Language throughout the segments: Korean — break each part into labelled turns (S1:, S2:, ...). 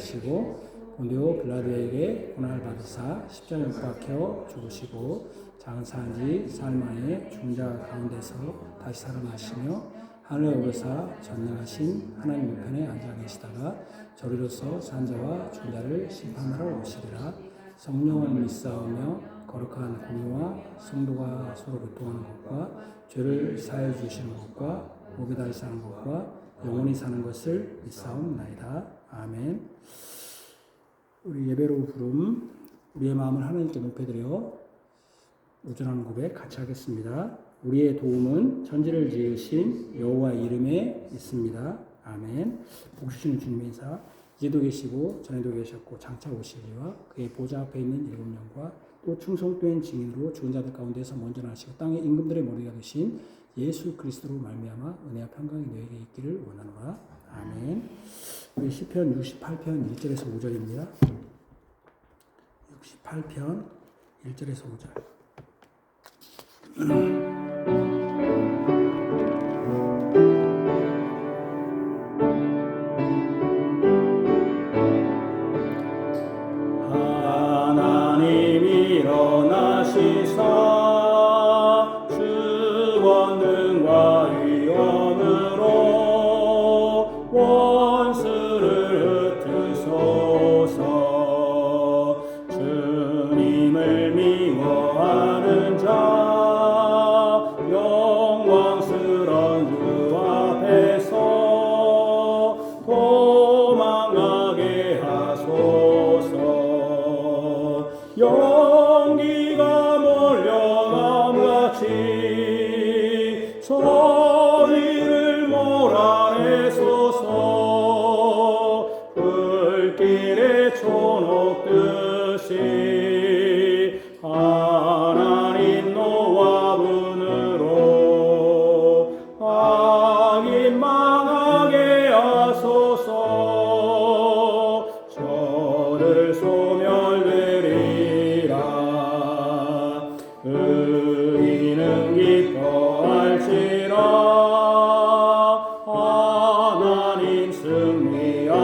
S1: 하시고 본디오 빌라도에게 고난을 받으사 십자가에 못 박혀 죽으시고 장사한 지 사흘 만에 죽은 자 가운데서 다시 살아나시며 하늘에 오르사 전능하신 하나님 우편에 앉아 계시다가 저리로서 산 자와 죽은 자를 심판하러 오시리라. 성령을 믿사오며 거룩한 공의와 성도가 서로 교통하는 것과 죄를 사해 주시는 것과 목이 다시 사는 것과 영원히 사는 것을 믿사옵나이다. 아멘. 우리 예배로 부름 우리의 마음을 하나님께 높여드려 우전하는 고백 같이 하겠습니다. 우리의 도움은 천지를 지으신 여호와 이름에 있습니다. 아멘. 복 주시는 주님의 인사. 이제도 계시고 전에도 계셨고 장차 오시리와 그의 보좌 앞에 있는 일곱 영과 또 충성된 증인으로 죽은 자들 가운데서 먼저 나시고 땅의 임금들의 머리가 되신 예수 그리스도로 말미암아 은혜와 평강이 너에게 있기를 원하노라. 아멘. 우리 시편 68편 1절에서 5절입니다. 68편 1절에서 5절.
S2: 하나님 일어나시사 주 권능과 위엄으로 원수를 흩으소서. 주님을 미워하는 자 영광스런 주 앞에서 도망가게 하소서. 연기가 몰려남같이 저희를 몰아내소서. 불길에 초녹듯이 하나님 노하분으로 악인 망하게 하소서. 저를 소멸되리라. 의인은 기뻐할지라. 하나님 승리하심을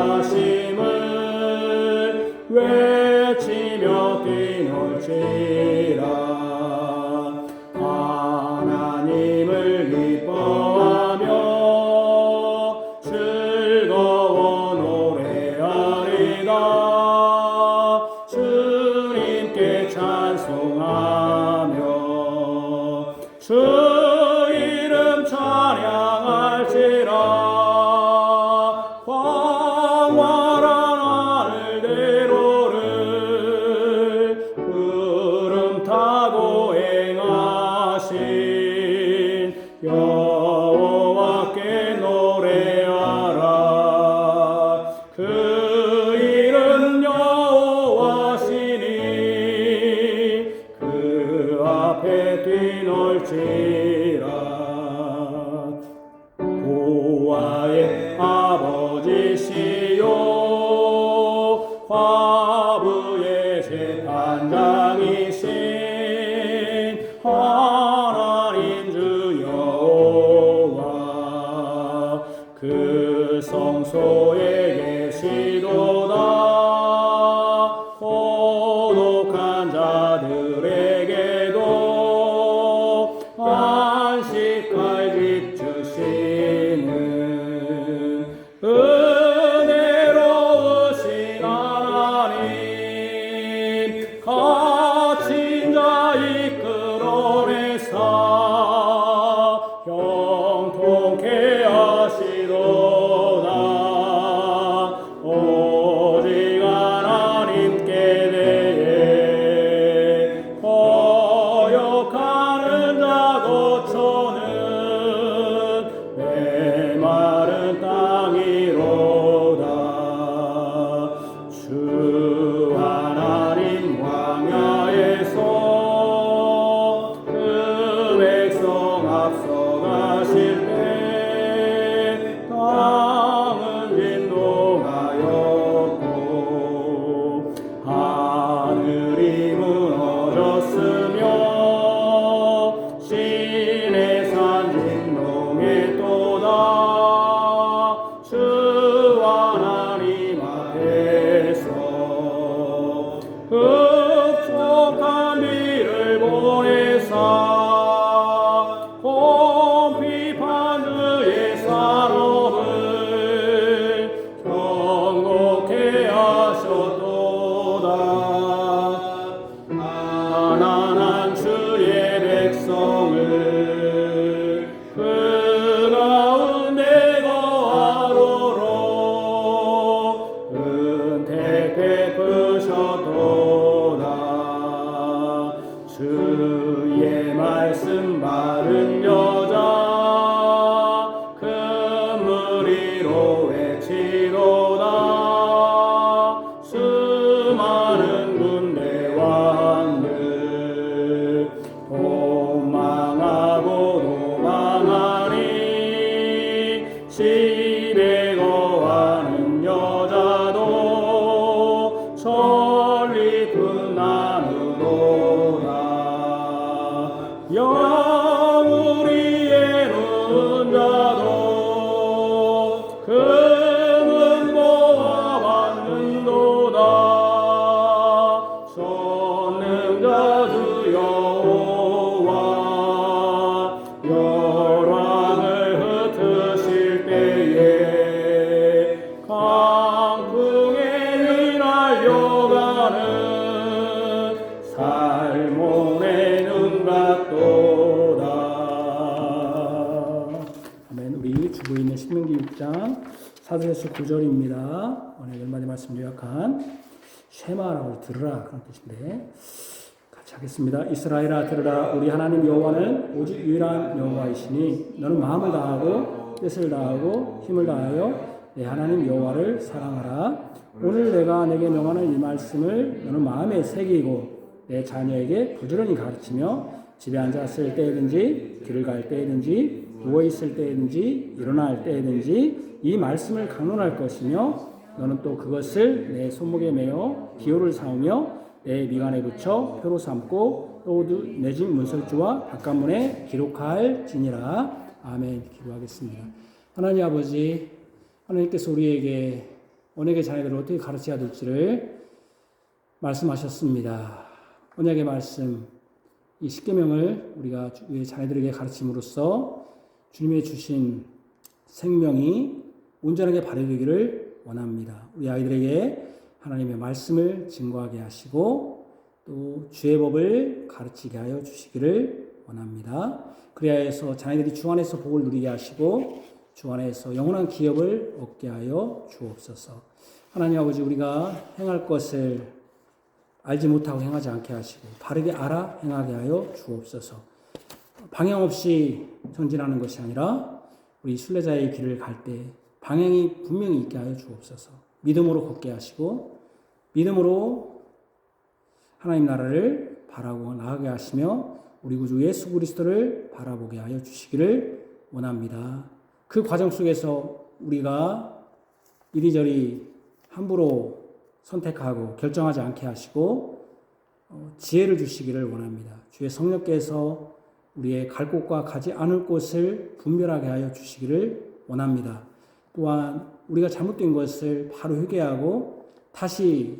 S2: 외치며 뛰놀지라. 하나님을 기뻐하며 즐거워 노래하리다. 주님께 찬송하며 주 이름 찬양할지라. 광활한 하늘대로를 구름 타고 행하신 여호와께 노래하라. 그 이름 여호와시니 그 앞에 뛰놀지라. 고아의 아버지시요 과부의 재판장이신 하나님 주 여호와 그 성소에 계시도다. 고독한 자들에게도 안식할 집 주시는 은혜로우신 하나님
S1: 사도행서 9절입니다. 오늘 열 마디 말씀 요약한 쉐마라고 들으라 그런 뜻인데 같이 하겠습니다. 이스라엘아 들으라. 우리 하나님 여호와는 오직 유일한 여호와이시니 너는 마음을 다하고 뜻을 다하고 힘을 다하여 내 하나님 여호와를 사랑하라. 오늘 내가 내게 명하는 이 말씀을 너는 마음에 새기고 내 자녀에게 부지런히 가르치며 집에 앉았을 때든지 길을 갈 때든지 누워 있을 때든지 일어날 때든지 이 말씀을 강론할 것이며 너는 또 그것을 내 손목에 매어 기호를 삼으며 내 미간에 붙여 표로 삼고 또 내 집 문설주와 바깥문에 기록할지니라. 아멘. 기도하겠습니다. 하나님 아버지, 하나님께서 우리에게 언약의 자녀들을 어떻게 가르쳐야 될지를 말씀하셨습니다. 언약의 말씀, 이 십계명을 우리가 우리 자녀들에게 가르침으로써 주님의 주신 생명이 온전하게 발휘되기를 원합니다. 우리 아이들에게 하나님의 말씀을 증거하게 하시고 또 주의 법을 가르치게 하여 주시기를 원합니다. 그래야 해서 자녀들이 주 안에서 복을 누리게 하시고 주 안에서 영원한 기업을 얻게 하여 주옵소서. 하나님 아버지, 우리가 행할 것을 알지 못하고 행하지 않게 하시고 바르게 알아 행하게 하여 주옵소서. 방향 없이 전진하는 것이 아니라 우리 순례자의 길을 갈 때 방향이 분명히 있게 하여 주옵소서. 믿음으로 걷게 하시고 믿음으로 하나님 나라를 바라고 나아가게 하시며 우리 구주 예수 그리스도를 바라보게 하여 주시기를 원합니다. 그 과정 속에서 우리가 이리저리 함부로 선택하고 결정하지 않게 하시고 지혜를 주시기를 원합니다. 주의 성령께서 우리의 갈 곳과 가지 않을 곳을 분별하게 하여 주시기를 원합니다. 또한 우리가 잘못된 것을 바로 회개하고 다시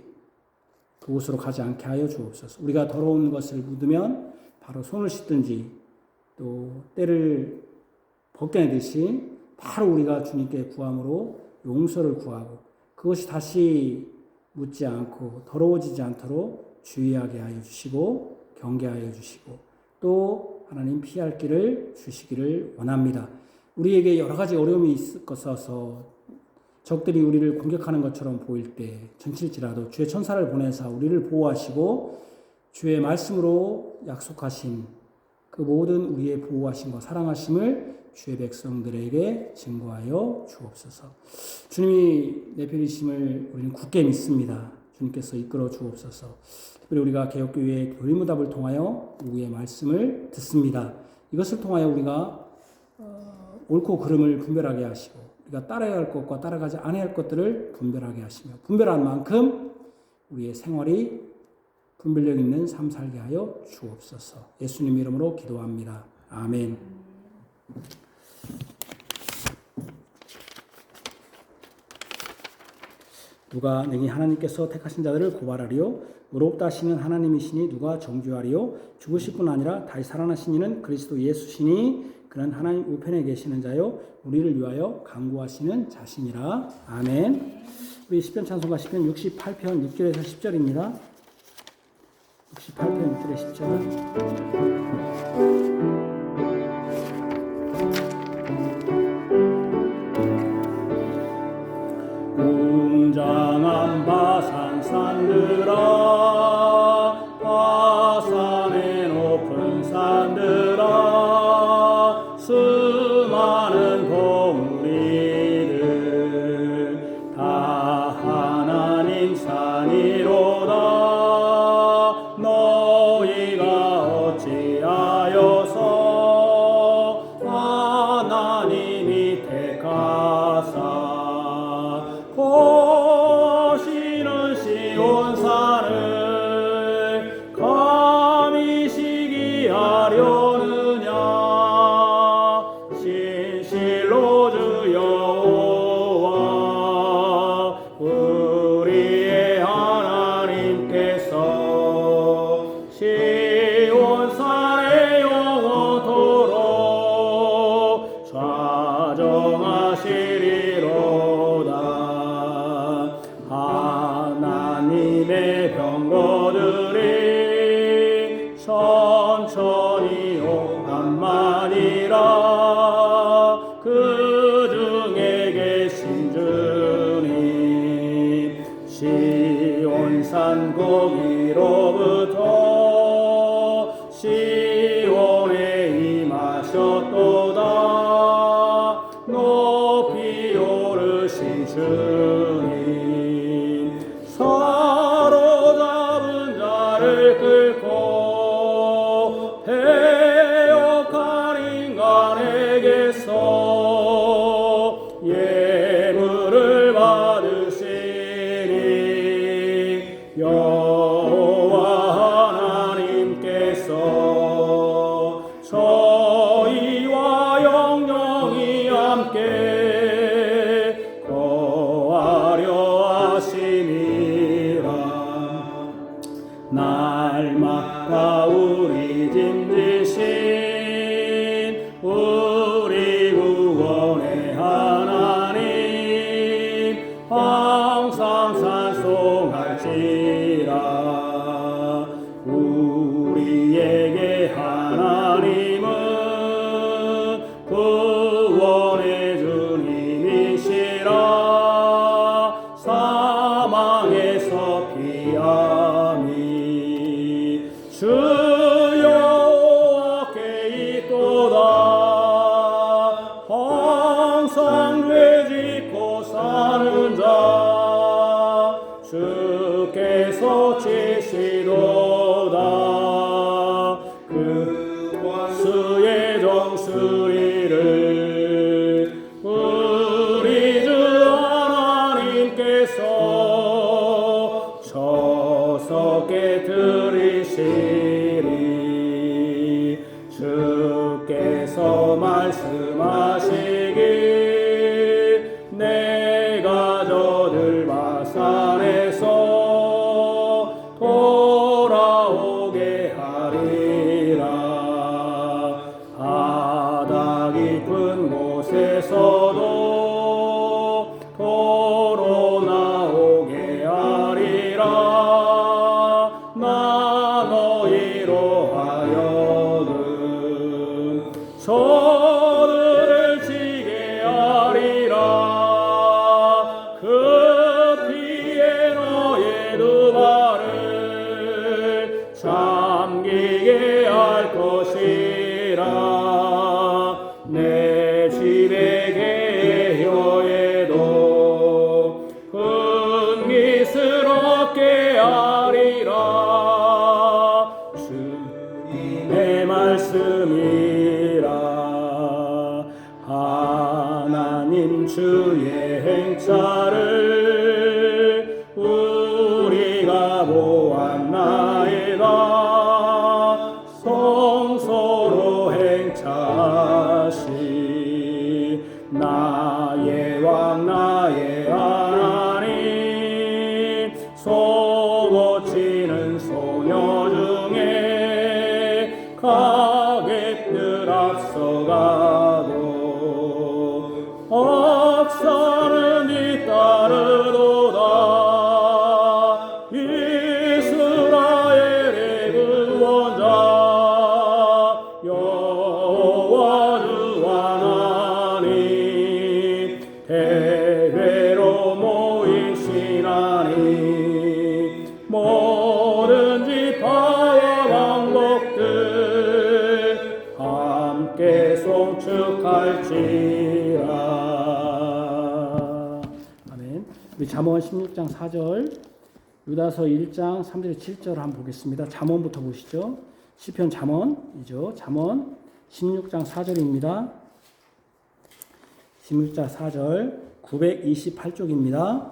S1: 그곳으로 가지 않게 하여 주옵소서. 우리가 더러운 것을 묻으면 바로 손을 씻든지 또 때를 벗겨내듯이 바로 우리가 주님께 구함으로 용서를 구하고 그것이 다시 묻지 않고 더러워지지 않도록 주의하게 하여 주시고 경계하여 주시고 또 하나님 피할 길을 주시기를 원합니다. 우리에게 여러 가지 어려움이 있어서 적들이 우리를 공격하는 것처럼 보일 때 전칠지라도 주의 천사를 보내사 우리를 보호하시고 주의 말씀으로 약속하신 그 모든 우리의 보호하심과 사랑하심을 주의 백성들에게 증거하여 주옵소서. 주님이 내 편이심을 우리는 굳게 믿습니다. 주님께서 이끌어 주옵소서. 특별히 우리가 개혁교회의 교리문답을 통하여 누구의 말씀을 듣습니다. 이것을 통하여 우리가 옳고 그름을 분별하게 하시고 우리가 따라야 할 것과 따라가지 않아야 할 것들을 분별하게 하시며 분별한 만큼 우리의 생활이 분별력 있는 삶 살게 하여 주옵소서. 예수님 이름으로 기도합니다. 아멘. 누가 능히 하나님께서 택하신 자들을 고발하리요 의롭다 하시는 하나님이시니 누가 정죄하리요 죽으실 뿐 아니라 다시 살아나신 이는 그리스도 예수시니 그는 하나님 우편에 계시는 자요 우리를 위하여 간구하시는 자신이라. 아멘. 우리 시편 찬송가 시편 68편 6절에서 10절입니다. 68편 6절에 10절.
S2: 웅장한 바산 산들아 바산의 높은 산들아 수많은 봉우리들 다 하나님 산이로다 너희가 어찌하여서 하나님이 택하사 보시는 시온산을 감히 시기하려느냐 진실로 주 여호와 우리의 하나님 시온산 거기로부터 시온에 임하셨도다. 높이 오르신 주님 사로잡은 자를 끌고 패역한 인간에게서 예물을 받으시니 여호와 하나님께서 저희와 영영이 함께 거하려 하시니라. 날마다 우리 짐지신 우리 구원의 하나님 항상 찬송할지라. 우리에게 하나님은 구원의 주님이시라. 사망에서 피함이 주 여호와께 있도다. 항상 되짚고 사는 자 주께서 치시도다. 그 수의 정수리를 우리 주 하나님께서 저석에 들이시리. 주께서 말씀하시길 내가 저들 바산에서 돌아오게 하리라. 바다 깊은 곳에서도 도로 나오게 하리라. 나 너희로 하여금 저들을 지게 하리라. 그 피에 너의 두 발을 잠기게 할 것이라. 내 집의 계효에도 흥미스럽게 하리라. 주님의 말씀이라. 하나님 주의 행차를 우리가 보았나이다. 성소로 행차하시 나의 왕 나의 하나님. 소고치는 소녀 중에 가객들 앞서가도 억사는 뒤따르도다. 이스라엘의 구원자 여호와 주 하나님. 대회로 모이시나니 모든 지파의 왕복들 함께 송축할지라. 아멘. 우리 잠언 16장 4절, 유다서 1장 3절에 7절 한번 보겠습니다. 잠언부터 보시죠. 시편 잠언이죠. 잠언 16장 4절입니다. 16장 4절 928쪽입니다.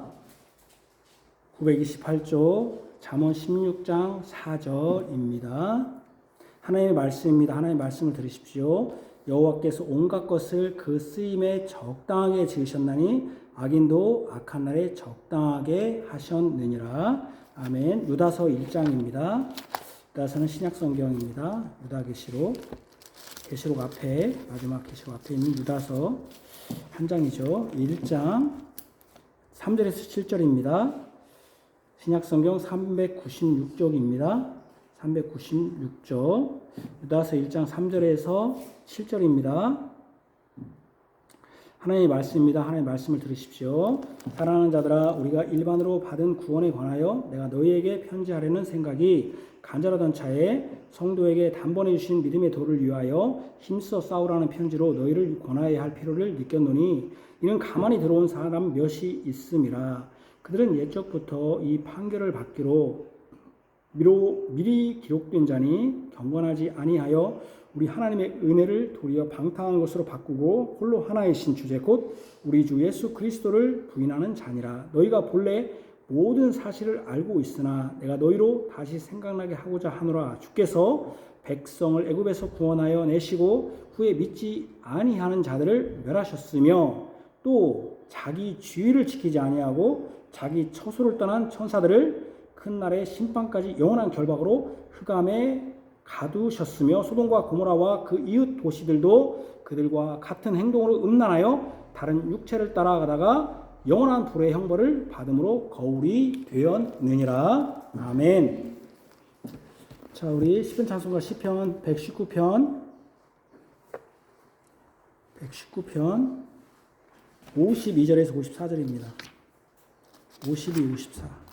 S2: 928쪽 잠언 16장 4절입니다. 하나님의 말씀입니다. 하나님의 말씀을 들으십시오. 여호와께서 온갖 것을 그 쓰임에 적당하게 지으셨나니 악인도 악한 날에 적당하게 하셨느니라. 아멘. 유다서 1장입니다. 유다서는 신약성경입니다. 유다계시록, 계시록 앞에, 마지막 계시록 앞에 있는 유다서 한 장이죠. 1장 3절에서 7절입니다. 신약성경 396쪽입니다. 396쪽. 유다서 1장 3절에서 7절입니다. 하나님의 말씀입니다. 하나님의 말씀을 들으십시오. 사랑하는 자들아, 우리가 일반으로 받은 구원에 관하여 내가 너희에게 편지하려는 생각이 간절하던 차에 성도에게 단번에 주신 믿음의 도를 위하여 힘써 싸우라는 편지로 너희를 권하여야 할 필요를 느꼈노니 이는 가만히 들어온 사람 몇이 있음이라. 그들은 옛적부터 이 판결을 받기로 미리 기록된 자니 경건하지 아니하여 우리 하나님의 은혜를 도리어 방탕한 것으로 바꾸고 홀로 하나이신 주제 곧 우리 주 예수 그리스도를 부인하는 자니라. 너희가 본래 모든 사실을 알고 있으나 내가 너희로 다시 생각나게 하고자 하노라. 주께서 백성을 애굽에서 구원하여 내시고 후에 믿지 아니하는 자들을 멸하셨으며 또 자기 주의를 지키지 아니하고 자기 처소를 떠난 천사들을 큰 날의 심판까지 영원한 결박으로 흑암에 가두셨으며 소돔과 고모라와 그 이웃 도시들도 그들과 같은 행동으로 음란하여 다른 육체를 따라가다가 영원한 불의 형벌을 받음으로 거울이 되었느니라. 아멘. 자, 우리 시편 찬송가 시편 119편 52절에서 54절입니다. 52, 54.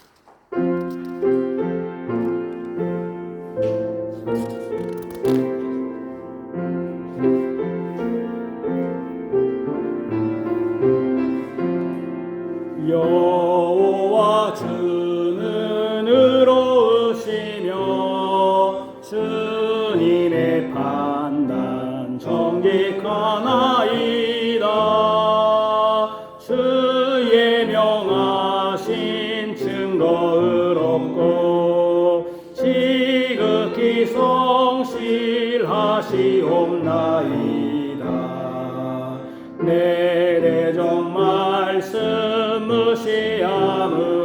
S2: 여호와 주는 의로우시며 주님의 판단 정직하나이다. 주의 명하신 증거 의롭고 지극히 성실하시옵나이다. 내 대적 말씀 무시함으로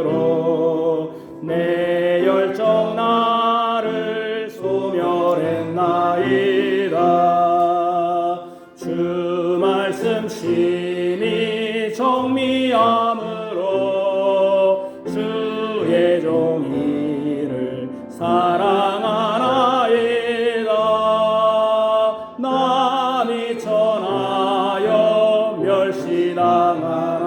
S2: 내 열정 나를 소멸했나이다. 주 말씀 심히 정미함으로 주의 종이를 사랑하나이다. 남이 천하여 멸시당하나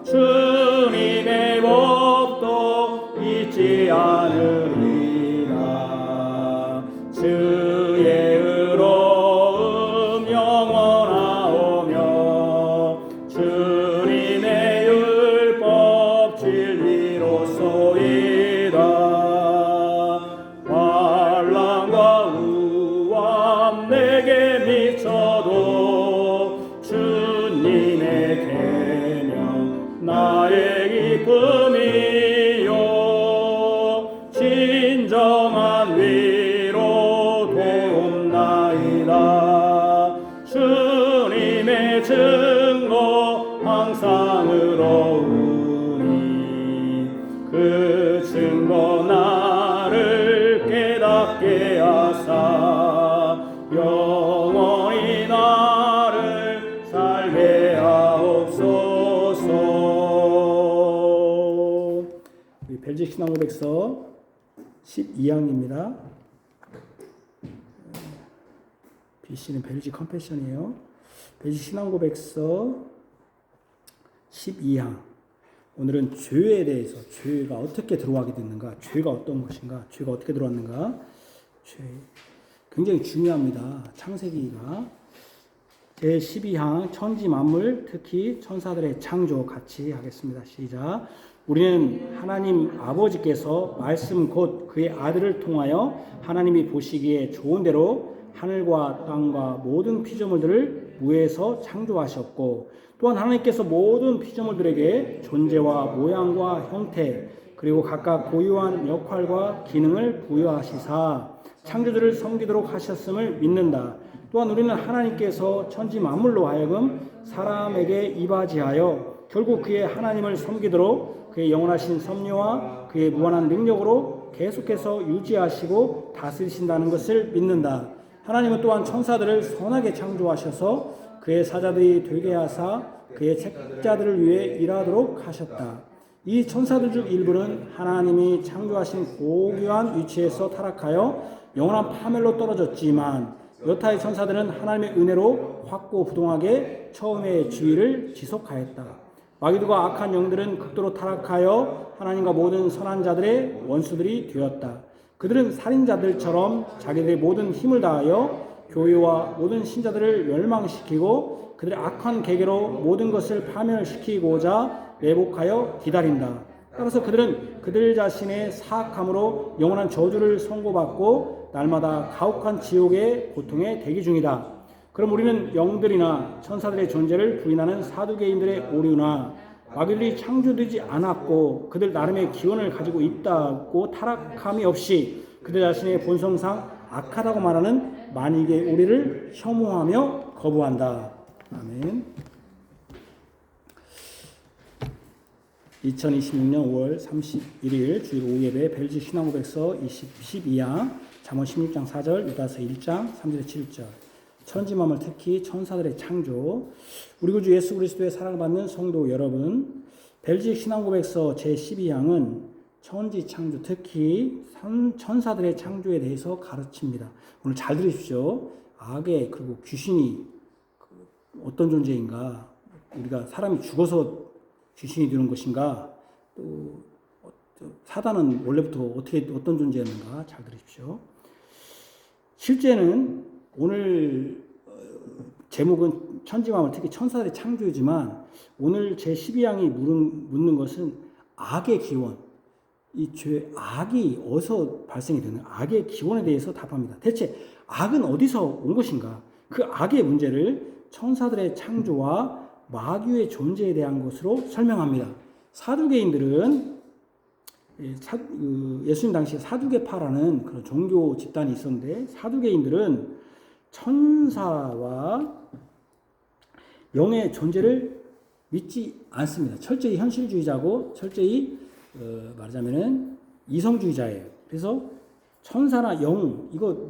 S2: 주님의 법도 잊지 않으리라. 주의 의로움 영원하오며 주님의 율법 진리로소이다. 환난과 우환 내게 미쳐도 주님의 계명 나의 기쁨이요. 진정한 위로 되옵나이다. 주님의 증거 항상 의로우니 그 증거 나를 깨닫게 하사 영원히 나를 살게 하옵소서. 우리 벨직 신앙고백서 12항입니다. BC는 벨직 컨페션이에요. 벨직 신앙고백서 12항. 오늘은 죄에 대해서, 죄가 어떻게 들어가게 됐는가, 죄가 어떤 것인가, 죄가 어떻게 들어왔는가, 죄 굉장히 중요합니다. 창세기가 제12항 천지 만물, 특히 천사들의 창조 같이 하겠습니다. 시작. 우리는 하나님 아버지께서 말씀 곧 그의 아들을 통하여 하나님이 보시기에 좋은 대로 하늘과 땅과 모든 피조물들을 무에서 창조하셨고 또한 하나님께서 모든 피조물들에게 존재와 모양과 형태 그리고 각각 고유한 역할과 기능을 부여하시사 창조주를 섬기도록 하셨음을 믿는다. 또한 우리는 하나님께서 천지 만물로 하여금 사람에게 이바지하여 결국 그의 하나님을 섬기도록 그의 영원하신 섭리와 그의 무한한 능력으로 계속해서 유지하시고 다스리신다는 것을 믿는다. 하나님은 또한 천사들을 선하게 창조하셔서 그의 사자들이 되게 하사 그의 책자들을 위해 일하도록 하셨다. 이 천사들 중 일부는 하나님이 창조하신 고귀한 위치에서 타락하여 영원한 파멸로 떨어졌지만 여타의 천사들은 하나님의 은혜로 확고부동하게 처음의 지위를 지속하였다. 마귀들과 악한 영들은 극도로 타락하여 하나님과 모든 선한 자들의 원수들이 되었다. 그들은 살인자들처럼 자기들의 모든 힘을 다하여 교회와 모든 신자들을 멸망시키고 그들의 악한 계계로 모든 것을 파멸시키고자 매복하여 기다린다. 따라서 그들은 그들 자신의 사악함으로 영원한 저주를 선고받고 날마다 가혹한 지옥의 고통에 대기 중이다. 그럼 우리는 영들이나 천사들의 존재를 부인하는 사두개인들의 오류나 마귀들이 창조되지 않았고 그들 나름의 기원을 가지고 있다고 타락함이 없이 그들 자신의 본성상 악하다고 말하는 만익의 오리를 혐오하며 거부한다. 아멘. 2026년 5월 31일 주일 오후 예배 벨지 신앙고백서 12양 잠언 16장 4절 유다서 1장 3절에 7절 천지만물 특히 천사들의 창조 우리 구주 예수 그리스도의 사랑을 받는 성도 여러분 벨지 신앙고백서 제12양은 천지 창조 특히 천사들의 창조에 대해서 가르칩니다. 오늘 잘 들으십시오. 악의 그리고 귀신이 어떤 존재인가 우리가 사람이 죽어서 귀신이 되는 것인가 또 사단은 원래부터 어떤 존재였는가 잘 들으십시오. 실제는 오늘 제목은 천지만물 특히 천사들의 창조이지만 오늘 제12양이 묻는 것은 악의 기원 이 죄 악이 어디서 발생이 되는 악의 기원에 대해서 답합니다. 대체 악은 어디서 온 것인가 그 악의 문제를 천사들의 창조와 마귀의 존재에 대한 것으로 설명합니다. 사두개인들은 예수님 당시에 사두개파라는 그런 종교 집단이 있었는데 사두개인들은 천사와 영의 존재를 믿지 않습니다. 철저히 현실주의자고 철저히 말하자면은 이성주의자예요. 그래서 천사나 영 이거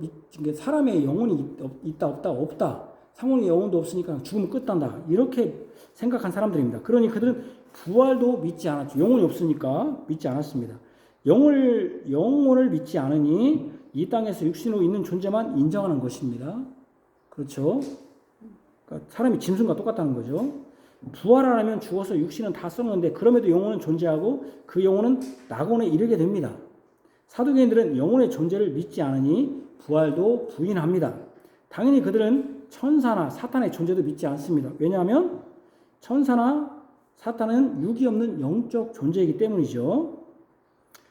S2: 사람의 영혼이 있다 없다 상혼의 영혼도 없으니까 죽으면 끝난다 이렇게 생각한 사람들입니다. 그러니 그들은 부활도 믿지 않았죠. 영혼이 없으니까 믿지 않았습니다. 영혼을 믿지 않으니 이 땅에서 육신으로 있는 존재만 인정하는 것입니다. 그렇죠? 그러니까 사람이 짐승과 똑같다는 거죠. 부활하려면 죽어서 육신은 다 썩는데 그럼에도 영혼은 존재하고 그 영혼은 낙원에 이르게 됩니다. 사두개인들은 영혼의 존재를 믿지 않으니 부활도 부인합니다. 당연히 그들은 천사나 사탄의 존재도 믿지 않습니다. 왜냐하면 천사나 사탄은 육이 없는 영적 존재이기 때문이죠.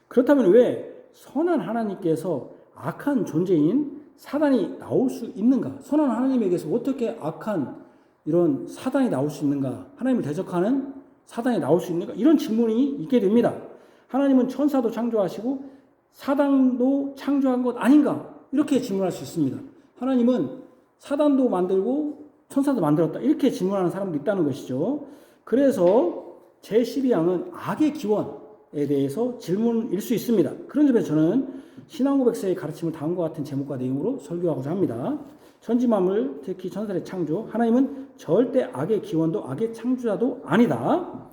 S2: 그렇다면 왜 선한 하나님께서 악한 존재인 사단이 나올 수 있는가? 선한 하나님에게서 어떻게 악한 이런 사단이 나올 수 있는가? 하나님을 대적하는 사단이 나올 수 있는가? 이런 질문이 있게 됩니다. 하나님은 천사도 창조하시고 사단도 창조한 것 아닌가? 이렇게 질문할 수 있습니다. 하나님은 사단도 만들고 천사도 만들었다. 이렇게 질문하는 사람도 있다는 것이죠. 그래서 제12양은 악의 기원에 대해서 질문일 수 있습니다. 그런 점에서 저는 신앙고백서의 가르침을 다음과 같은 제목과 내용으로 설교하고자 합니다. 천지만물, 특히 천사의 창조, 하나님은 절대 악의 기원도 악의 창조자도 아니다.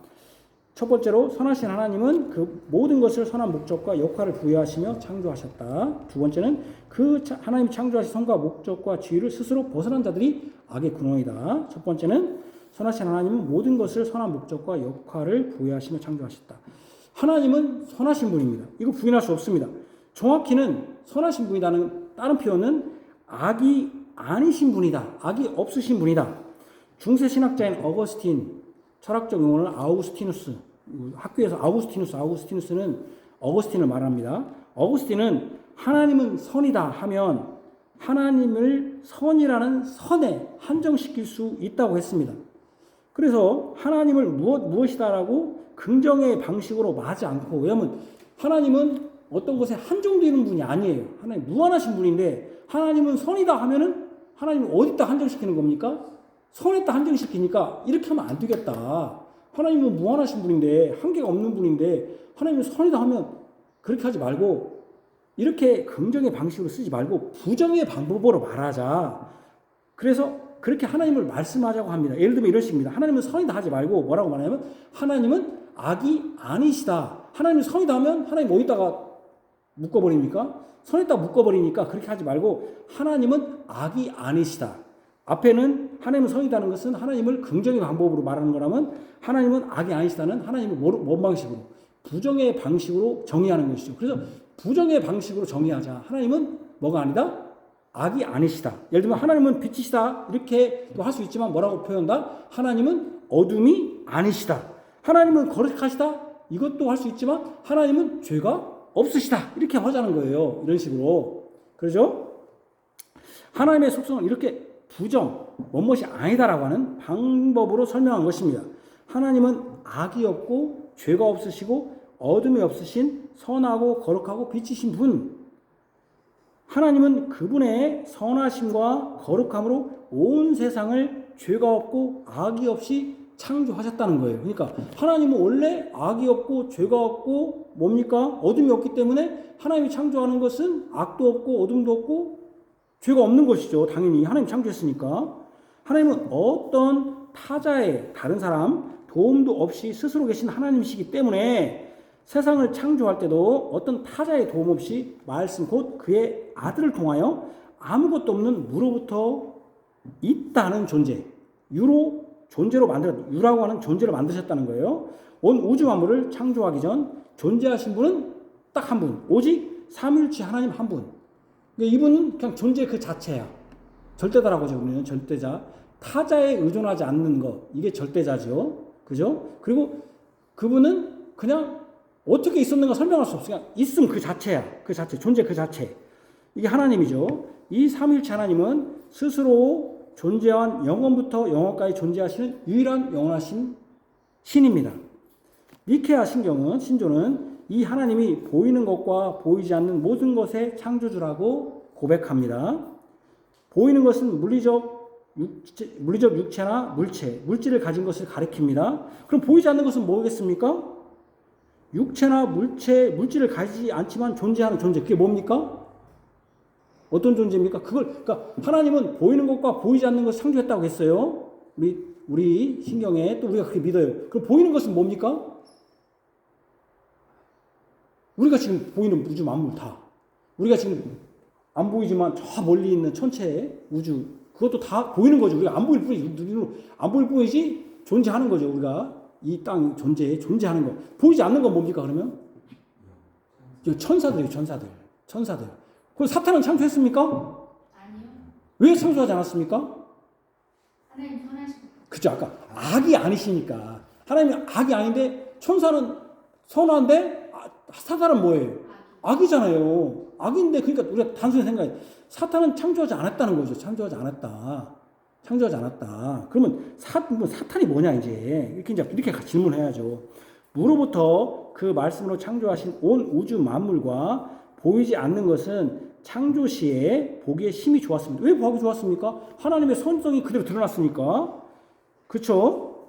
S2: 첫 번째로 선하신 하나님은 그 모든 것을 선한 목적과 역할을 부여하시며 창조하셨다. 두 번째는 그 하나님이 창조하신 선과 목적과 지위를 스스로 벗어난 자들이 악의 근원이다. 첫 번째는 선하신 하나님은 모든 것을 선한 목적과 역할을 부여하시며 창조하셨다. 하나님은 선하신 분입니다. 이거 부인할 수 없습니다. 정확히는 선하신 분이라는 다른 표현은 악이 아니신 분이다. 악이 없으신 분이다. 중세 신학자인 어거스틴, 철학적 용어는 아우구스티누스, 학교에서 아우구스티누스는 어거스틴을 말합니다. 어거스틴은 하나님은 선이다 하면 하나님을 선이라는 선에 한정시킬 수 있다고 했습니다. 그래서 하나님을 무엇이다라고 긍정의 방식으로 말하지 않고, 왜냐하면 하나님은 어떤 것에 한정되는 분이 아니에요. 하나님 무한하신 분인데 하나님은 선이다 하면은 하나님은 어디다 한정시키는 겁니까? 선에다 한정시키니까 이렇게 하면 안 되겠다. 하나님은 무한하신 분인데 한계가 없는 분인데 하나님은 선이다 하면 그렇게 하지 말고 이렇게 긍정의 방식으로 쓰지 말고 부정의 방법으로 말하자. 그래서 그렇게 하나님을 말씀하자고 합니다. 예를 들면 이런 식입니다. 하나님은 선이다 하지 말고 뭐라고 말하냐면 하나님은 악이 아니시다. 하나님은 선이다 하면 하나님 어디다가 묶어버립니까? 선에다 묶어버리니까 그렇게 하지 말고 하나님은 악이 아니시다. 앞에는 하나님은 선이다는 것은 하나님을 긍정의 방법으로 말하는 거라면 하나님은 악이 아니시다는 하나님을 뭔 방식으로? 부정의 방식으로 정의하는 것이죠. 그래서 부정의 방식으로 정의하자. 하나님은 뭐가 아니다? 악이 아니시다. 예를 들면 하나님은 빛이시다. 이렇게 또 할 수 있지만 뭐라고 표현한다? 하나님은 어둠이 아니시다. 하나님은 거룩하시다. 이것도 할 수 있지만 하나님은 죄가 없으시다. 이렇게 하자는 거예요. 이런 식으로. 그렇죠? 하나님의 속성은 이렇게 부정, 뭐뭇이 아니다라고 하는 방법으로 설명한 것입니다. 하나님은 악이 없고 죄가 없으시고 어둠이 없으신 선하고 거룩하고 빛이신 분. 하나님은 그분의 선하심과 거룩함으로 온 세상을 죄가 없고 악이 없이 창조하셨다는 거예요. 그러니까 하나님은 원래 악이 없고 죄가 없고 뭡니까? 어둠이 없기 때문에 하나님이 창조하는 것은 악도 없고 어둠도 없고 죄가 없는 것이죠. 당연히 하나님 창조했으니까. 하나님은 어떤 타자의 다른 사람 도움도 없이 스스로 계신 하나님이시기 때문에 세상을 창조할 때도 어떤 타자의 도움 없이 말씀 곧 그의 아들을 통하여 아무것도 없는 무로부터 있다는 존재, 유로 존재로 유라고 하는 존재로 만드셨다는 거예요. 온 우주 만물을 창조하기 전 존재하신 분은 딱 한 분, 오직 삼위일체 하나님 한 분. 이분은 그냥 존재 그 자체야. 절대자라고 하죠. 우리는 절대자. 타자에 의존하지 않는 것. 이게 절대자죠. 그죠? 그리고 그분은 그냥 어떻게 있었는가 설명할 수 없어요. 그냥 있음 그 자체야. 그 자체. 존재 그 자체. 이게 하나님이죠. 이 삼위일체 하나님은 스스로 존재한 영원부터 영원까지 존재하시는 유일한 영원하신 신입니다. 니케아 신조는 이 하나님이 보이는 것과 보이지 않는 모든 것의 창조주라고 고백합니다. 보이는 것은 물리적 육체나 물질을 가진 것을 가리킵니다. 그럼 보이지 않는 것은 뭐겠습니까? 육체나 물질을 가지지 않지만 존재하는 존재. 그게 뭡니까? 어떤 존재입니까? 그러니까 하나님은 보이는 것과 보이지 않는 것을 창조했다고 했어요. 우리 신경에 또 우리가 그렇게 믿어요. 그럼 보이는 것은 뭡니까? 우리가 지금 보이는 우주 만물 다. 우리가 지금 안 보이지만 저 멀리 있는 천체 우주 그것도 다 보이는 거죠. 우리가 안 보일 뿐이지 존재하는 거죠. 우리가 이 땅 존재하는 거. 보이지 않는 건 뭡니까 그러면? 천사들이에요. 천사들. 그럼 사탄은 창조했습니까?
S3: 아니요.
S2: 왜 창조하지 않았습니까?
S3: 하나님 선하시고.
S2: 그죠. 아까 악이 아니시니까. 하나님이 악이 아닌데 천사는 선한데 사탄은 뭐예요? 악이잖아요. 악인데 그러니까 우리가 단순히 생각해. 사탄은 창조하지 않았다는 거죠. 창조하지 않았다. 그러면 사탄이 뭐냐 이제 이렇게 질문해야죠. 무로부터 그 말씀으로 창조하신 온 우주 만물과 보이지 않는 것은 창조 시에 보기에 심히 좋았습니다. 왜 보기 좋았습니까? 하나님의 선성이 그대로 드러났으니까. 그렇죠?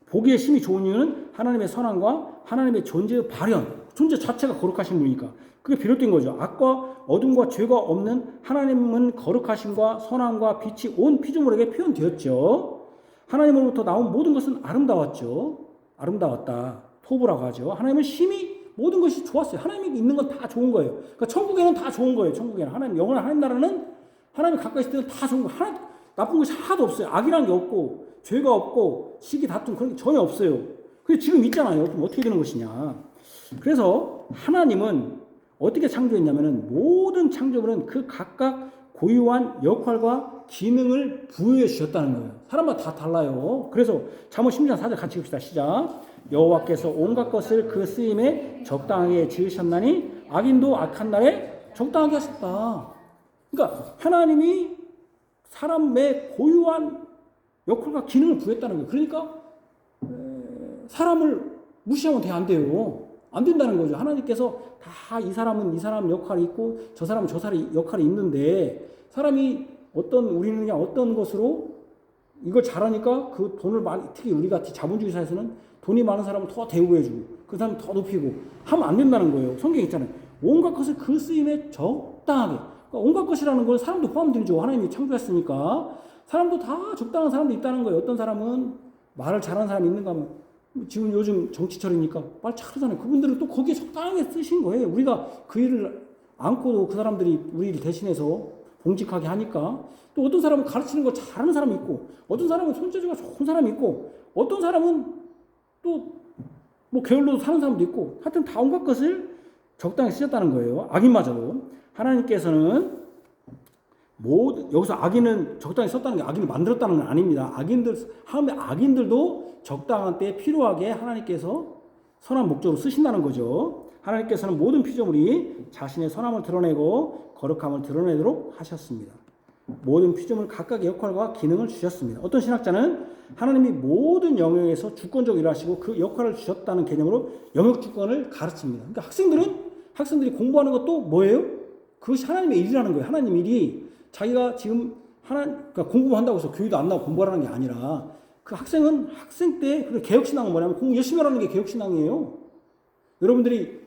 S2: 보기에 심히 좋은 이유는 하나님의 선함과 하나님의 존재의 발현, 존재 자체가 거룩하신 분이니까 그게 비롯된 거죠. 악과 어둠과 죄가 없는 하나님은 거룩하심과 선함과 빛이 온 피조물에게 표현되었죠. 하나님으로부터 나온 모든 것은 아름다웠다. 토부라고 하죠. 하나님은 심히 모든 것이 좋았어요. 하나님이 있는 건 다 좋은 거예요. 그러니까 천국에는 다 좋은 거예요. 천국에는 하나님 영원한 하나님 나라는 하나님 가까이 있을 때는 다 좋은 거예요. 나쁜 것이 하나도 없어요. 악이란 게 없고 죄가 없고 시기 다툼 그런 게 전혀 없어요. 근데 지금 있잖아요. 그럼 어떻게 되는 것이냐? 그래서 하나님은 어떻게 창조했냐면은 모든 창조물은 그 각각 고유한 역할과 기능을 부여해 주셨다는 거예요. 사람마다 다 달라요. 그래서 잠언 16장 4절 같이 읽읍시다. 시작. 여호와께서 온갖 것을 그 쓰임에 적당하게 지으셨나니 악인도 악한 날에 적당하게 하셨다. 그러니까 하나님이 사람의 고유한 역할과 기능을 부여했다는 거예요. 그러니까 사람을 무시하면 안 돼요. 안 된다는 거죠. 하나님께서 다 이 사람은 이 사람 역할이 있고 저 사람은 저 사람 역할이 있는데 사람이 우리는 그냥 어떤 것으로 이걸 잘하니까 그 돈을 많이 특히 우리 같이 자본주의 사회에서는 돈이 많은 사람을 더 대우해주고 그 사람 더 높이고 하면 안 된다는 거예요. 성경에 있잖아요. 온갖 것을 그 쓰임에 적당하게. 그러니까 온갖 것이라는 건 사람도 포함되죠. 하나님이 창조했으니까 사람도 다 적당한 사람도 있다는 거예요. 어떤 사람은 말을 잘하는 사람이 있는가 하면 지금 요즘 정치철이니까 말 잘하잖아요. 그분들은 또 거기에 적당하게 쓰신 거예요. 우리가 그 일을 안고도 그 사람들이 우리 일 대신해서 봉직하게 하니까. 또 어떤 사람은 가르치는 걸 잘하는 사람이 있고, 어떤 사람은 손재주가 좋은 사람이 있고, 어떤 사람은 또 뭐 게을러도 사는 사람도 있고, 하여튼 다 온갖 것을 적당히 쓰셨다는 거예요. 악인마저도. 하나님께서는 여기서 악인은 적당히 썼다는 게 악인을 만들었다는 건 아닙니다. 악인들도 적당한 때 필요하게 하나님께서 선한 목적으로 쓰신다는 거죠. 하나님께서는 모든 피조물이 자신의 선함을 드러내고 거룩함을 드러내도록 하셨습니다. 모든 피조물 각각의 역할과 기능을 주셨습니다. 어떤 신학자는 하나님이 모든 영역에서 주권적으로 일하시고 그 역할을 주셨다는 개념으로 영역 주권을 가르칩니다. 그러니까 학생들이 공부하는 것도 뭐예요? 그것이 하나님의 일이라는 거예요. 하나님 일이 자기가 지금 그러니까 공부한다고 해서 교회도 안 나오고 공부하라는 게 아니라 그 학생은 학생 때 그 개혁신앙은 뭐냐면 공부 열심히 하라는 게 개혁신앙이에요. 여러분들이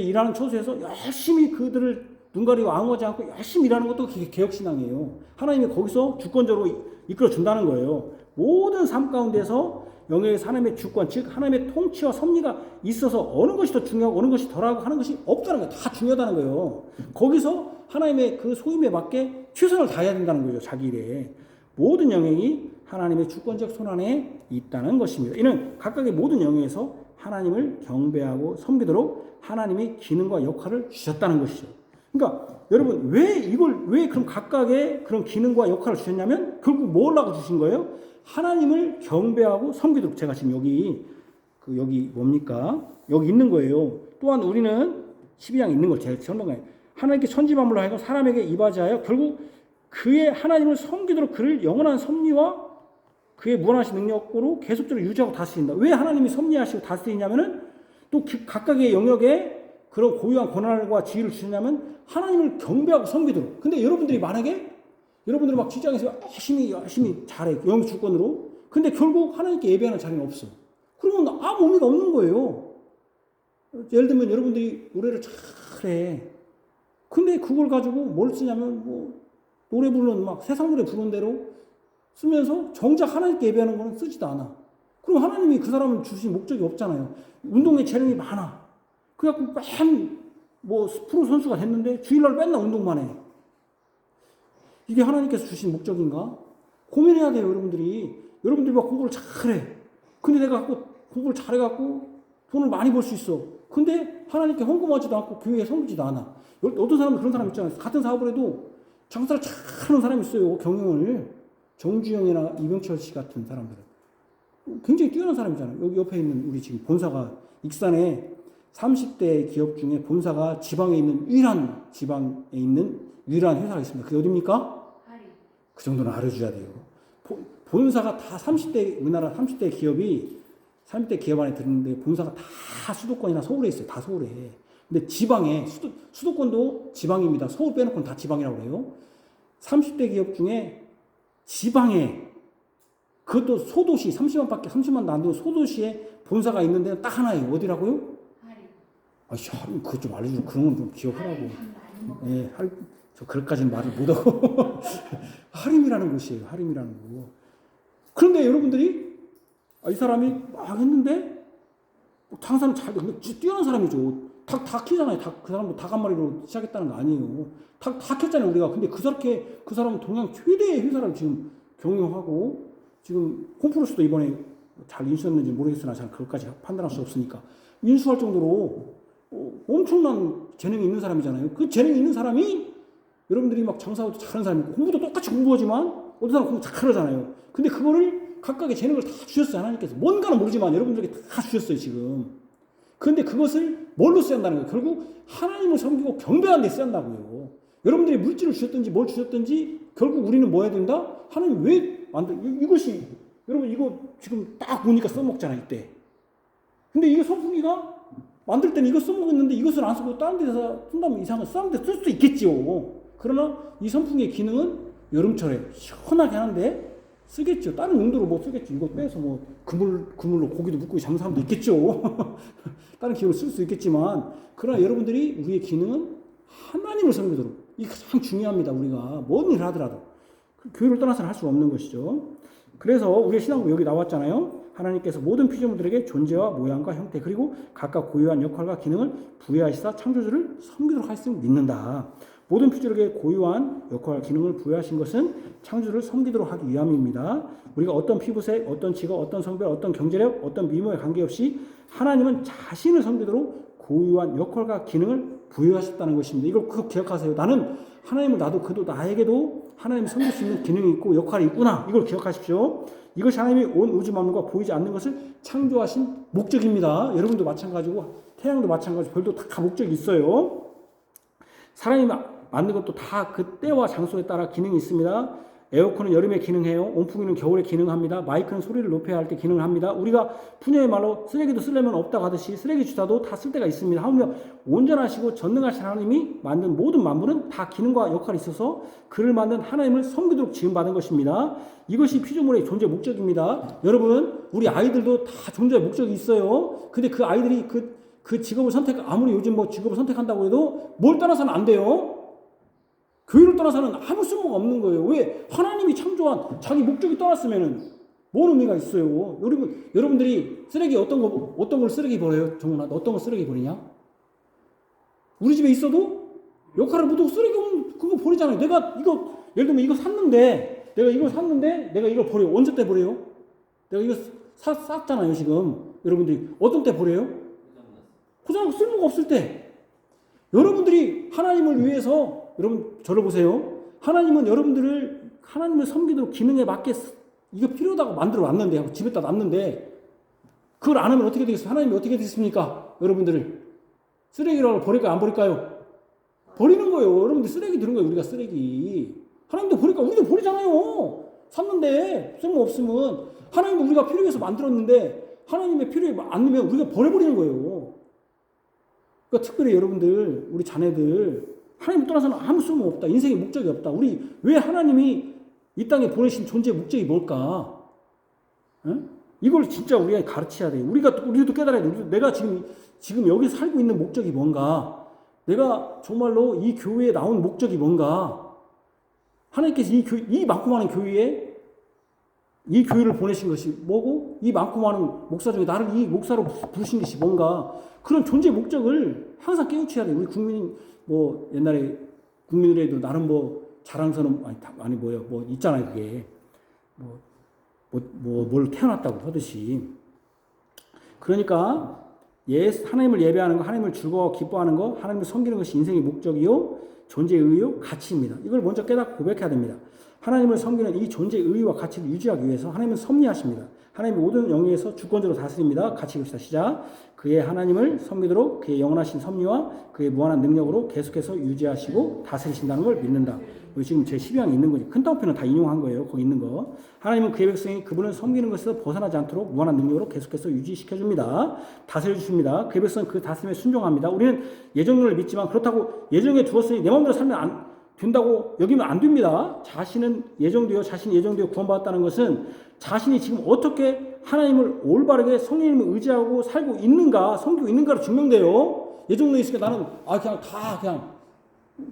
S2: 일하는 처소에서 열심히 그들을 눈 가리고 앙호하지 않고 열심히 일하는 것도 개혁신앙이에요. 하나님이 거기서 주권적으로 이끌어준다는 거예요. 모든 삶 가운데서 영역에서 하나님의 주권, 즉 하나님의 통치와 섭리가 있어서 어느 것이 더 중요하고 어느 것이 덜하고 하는 것이 없다는 거예요. 다 중요하다는 거예요. 거기서 하나님의 그 소임에 맞게 최선을 다해야 된다는 거죠. 자기 일에. 모든 영역이 하나님의 주권적 손안에 있다는 것입니다. 이는 각각의 모든 영역에서 하나님을 경배하고 섬기도록 하나님이 기능과 역할을 주셨다는 것이죠. 그러니까 여러분 왜 그럼 각각의 그런 기능과 역할을 주셨냐면 결국 뭘 하고 주신 거예요? 하나님을 경배하고 섬기도록. 제가 지금 여기 뭡니까? 여기 있는 거예요. 또한 우리는 12장에 있는 걸 제가 설명해요. 하나님께 천지만물로 하여금 사람에게 이바지하여 결국 그의 하나님을 섬기도록 그를 영원한 섭리와 그의 무한하신 능력으로 계속적으로 유지하고 다스린다. 왜 하나님이 섭리하시고 다스리냐면은 또 각각의 영역에 그런 고유한 권한과 지위를 주시냐면 하나님을 경배하고 섬기도록. 근데 여러분들이 만약에 여러분들이 막 직장에서 열심히 잘해. 영역 주권으로. 근데 결국 하나님께 예배하는 자리는 없어. 그러면 아무 의미가 없는 거예요. 예를 들면 여러분들이 노래를 잘해. 근데 그걸 가지고 뭘 쓰냐면 뭐 노래 부르는 막 세상 노래 부르는 대로 쓰면서 정작 하나님께 예배하는 거는 쓰지도 않아. 그럼 하나님이 그 사람을 주신 목적이 없잖아요. 운동에 재능이 많아. 그래갖고 뭐 프로 선수가 됐는데 주일날 맨날 운동만 해. 이게 하나님께서 주신 목적인가? 고민해야 돼요, 여러분들이. 여러분들이 막 공부를 잘해. 근데 내가 공부를 잘해갖고 돈을 많이 벌 수 있어. 근데 하나님께 헌금하지도 않고 교회에 섬기지도 않아. 어떤 사람은 그런 사람 있잖아요. 같은 사업을 해도 장사를 잘하는 사람이 있어요. 경영을. 정주영이나 이병철 씨 같은 사람들은. 굉장히 뛰어난 사람이잖아요. 여기 옆에 있는 우리 지금 본사가 익산에 30대 기업 중에 본사가 지방에 있는 유일한 회사가 있습니다. 그게 어디입니까? 그 정도는 알아줘야 돼요. 본사가 다 30대, 우리나라 30대 기업이 30대 기업 안에 들었는데 본사가 다 수도권이나 서울에 있어요. 다 서울에. 근데 지방에, 수도권도 지방입니다. 서울 빼놓고는 다 지방이라고 해요. 30대 기업 중에 지방에, 그것도 소도시, 30만도 안 되는 소도시에 본사가 있는 데는 딱 하나예요. 어디라고요? 그것 좀 알려주고, 그런 건 좀 기억하라고. 예, 저 그것까지는 말을 못하고. 하림이라는 곳이에요. 하림이라는 곳. 그런데 여러분들이, 이 사람이 막 했는데, 항상 뛰어난 사람이죠. 닭 키잖아요. 그 사람도 닭 한 마리로 시작했다는 거 아니에요. 닭 켰잖아요, 우리가. 근데 그 사람은 동양 최대의 회사를 지금 경영하고, 지금 홈프로스도 이번에 잘 인수했는지 모르겠으나 잘 그것까지 판단할 수 없으니까. 인수할 정도로 엄청난 재능이 있는 사람이잖아요. 그 재능이 있는 사람이 여러분들이 막 장사도 잘하는 사람이고, 공부도 똑같이 공부하지만, 어떤 사람 공부 잘하잖아요. 근데 그거를 각각의 재능을 다 주셨어요, 하나님께서. 뭔가는 모르지만 여러분들에게 다 주셨어요, 지금. 근데 그것을 뭘로 써야 한다는 거예요? 결국 하나님을 섬기고 경배하는 데 써야 한다고요. 여러분들이 물질을 주셨든지 뭘 주셨든지 결국 우리는 뭐 해야 된다? 하나님 왜 이것이, 여러분 이거 지금 딱 보니까 써먹잖아요, 이때. 근데 이게 선풍기가 만들 때는 이거 써먹었는데 이것을 안 쓰고 다른 데서 쓴다면 이상한 싼 데 쓸 수도 있겠지요. 그러나 이 선풍기의 기능은 여름철에 시원하게 하는데 쓰겠죠. 다른 용도로 뭐 쓰겠죠. 이거 빼서 뭐 그물로 고기도 굽고 장사하면 있겠죠. 다른 기능을 쓸 수 있겠지만, 그러나 여러분들이 우리의 기능은 하나님을 섬기도록. 이게 가장 중요합니다. 우리가 뭔 일을 하더라도 교회를 떠나서는 할 수 없는 것이죠. 그래서 우리의 신앙도 여기 나왔잖아요. 하나님께서 모든 피조물들에게 존재와 모양과 형태 그리고 각각 고유한 역할과 기능을 부여하시사 창조주를 섬기도록 하셨음을 믿는다. 모든 피조력에 고유한 역할, 기능을 부여하신 것은 창조를 섬기도록 하기 위함입니다. 우리가 어떤 피부색, 어떤 직업, 어떤 성별, 어떤 경제력, 어떤 미모에 관계없이 하나님은 자신을 섬기도록 고유한 역할과 기능을 부여하셨다는 것입니다. 이걸 꼭 기억하세요. 나는 하나님을 나도 그도 나에게도 하나님을 섬길 수 있는 기능이 있고 역할이 있구나. 이걸 기억하십시오. 이것이 하나님이 온 우주 만물과 보이지 않는 것을 창조하신 목적입니다. 여러분도 마찬가지고 태양도 마찬가지고 별도 다 목적이 있어요. 사람이 만든 것도 다 그 때와 장소에 따라 기능이 있습니다. 에어컨은 여름에 기능해요. 온풍기는 겨울에 기능합니다. 마이크는 소리를 높여야 할 때 기능을 합니다. 우리가 푸녀의 말로 쓰레기도 쓰려면 없다고 하듯이 쓰레기 주사도 다 쓸 때가 있습니다. 하물며 온전하시고 전능하신 하나님이 만든 모든 만물은 다 기능과 역할이 있어서 그를 만든 하나님을 섬기도록 지음받은 것입니다. 이것이 피조물의 존재 목적입니다. 여러분, 우리 아이들도 다 존재 목적이 있어요. 근데 그 아이들이 그 직업을 아무리 요즘 뭐 직업을 선택한다고 해도 뭘 떠나서는 안 돼요. 교회를 떠나서는 아무 쓸모가 없는 거예요. 왜? 하나님이 창조한 자기 목적이 떠났으면은 뭔 의미가 있어요? 여러분들이 쓰레기 어떤 걸 쓰레기 버려요? 정훈아, 너 어떤 걸 쓰레기 버리냐? 우리 집에 있어도 역할을 못하고 쓰레기 오면 그거 버리잖아요. 내가 이거 예를 들면 이거 샀는데 내가 이걸 버려요. 언제 때 버려요? 내가 이거 샀잖아요. 지금 여러분들이 어떤 때 버려요? 고장 쓸모가 없을 때. 여러분들이 하나님을 위해서 여러분 저를 보세요. 하나님은 여러분들을 하나님을 섬기도록 기능에 맞게 이거 필요하다고 만들어 놨는데 하고 집에다 놨는데 그걸 안 하면 어떻게 되겠어요? 하나님이 어떻게 되겠습니까? 여러분들을 쓰레기라고 버릴까요? 안 버릴까요? 버리는 거예요. 여러분들 쓰레기 들은 거예요. 우리가 쓰레기. 하나님도 버릴까? 우리도 버리잖아요. 샀는데 쓸모 없으면 하나님도 우리가 필요해서 만들었는데 하나님의 필요에 안 넣으면 우리가 버려버리는 거예요. 그러니까 특별히 여러분들 우리 자녀들 하나님 떠나서는 아무 쓸모 없다. 인생에 목적이 없다. 우리 왜 하나님이 이 땅에 보내신 존재의 목적이 뭘까? 응? 이걸 진짜 우리가 가르쳐야 돼요. 우리도 깨달아야 돼요. 내가 지금 여기 살고 있는 목적이 뭔가? 내가 정말로 이 교회에 나온 목적이 뭔가? 하나님께서 이 많고 많은 교회에 이 교회를 보내신 것이 뭐고? 이 많고 많은 목사 중에 나를 이 목사로 부르신 것이 뭔가? 그런 존재의 목적을 항상 깨우쳐야 돼요. 우리 뭐 옛날에 국민의례도 나름 뭐 자랑스러운 뭐 있잖아요. 그게 뭘 태어났다고 하듯이. 그러니까 하나님을 예배하는 거, 하나님을 즐거워 기뻐하는 거, 하나님을 섬기는 것이 인생의 목적이요, 존재의 의요, 가치입니다. 이걸 먼저 깨닫고 고백해야 됩니다. 하나님을 섬기는 이 존재의 의의와 가치를 유지하기 위해서 하나님은 섭리하십니다. 하나님은 모든 영역에서 주권적으로 다스립니다. 같이 읽읍시다. 시작. 그의 하나님을 섬기도록 그의 영원하신 섭리와 그의 무한한 능력으로 계속해서 유지하시고 다스리신다는 걸 믿는다. 여기 지금 제 12항에 있는 거지. 큰 따옴표는 다 인용한 거예요. 거기 있는 거. 하나님은 그의 백성이 그분을 섬기는 것에서 벗어나지 않도록 무한한 능력으로 계속해서 유지시켜줍니다. 다스려주십니다. 그의 백성은 그 다스림에 순종합니다. 우리는 예정론을 믿지만 그렇다고 예정에 두었으니 내 마음대로 살면 안 된다고 여기면 안 됩니다. 자신이 예정되어 구원받았다는 것은 자신이 지금 어떻게 하나님을 올바르게 성령님을 의지하고 살고 있는가, 섬기고 있는가로 증명돼요. 예정론에 있으니까 나는 그냥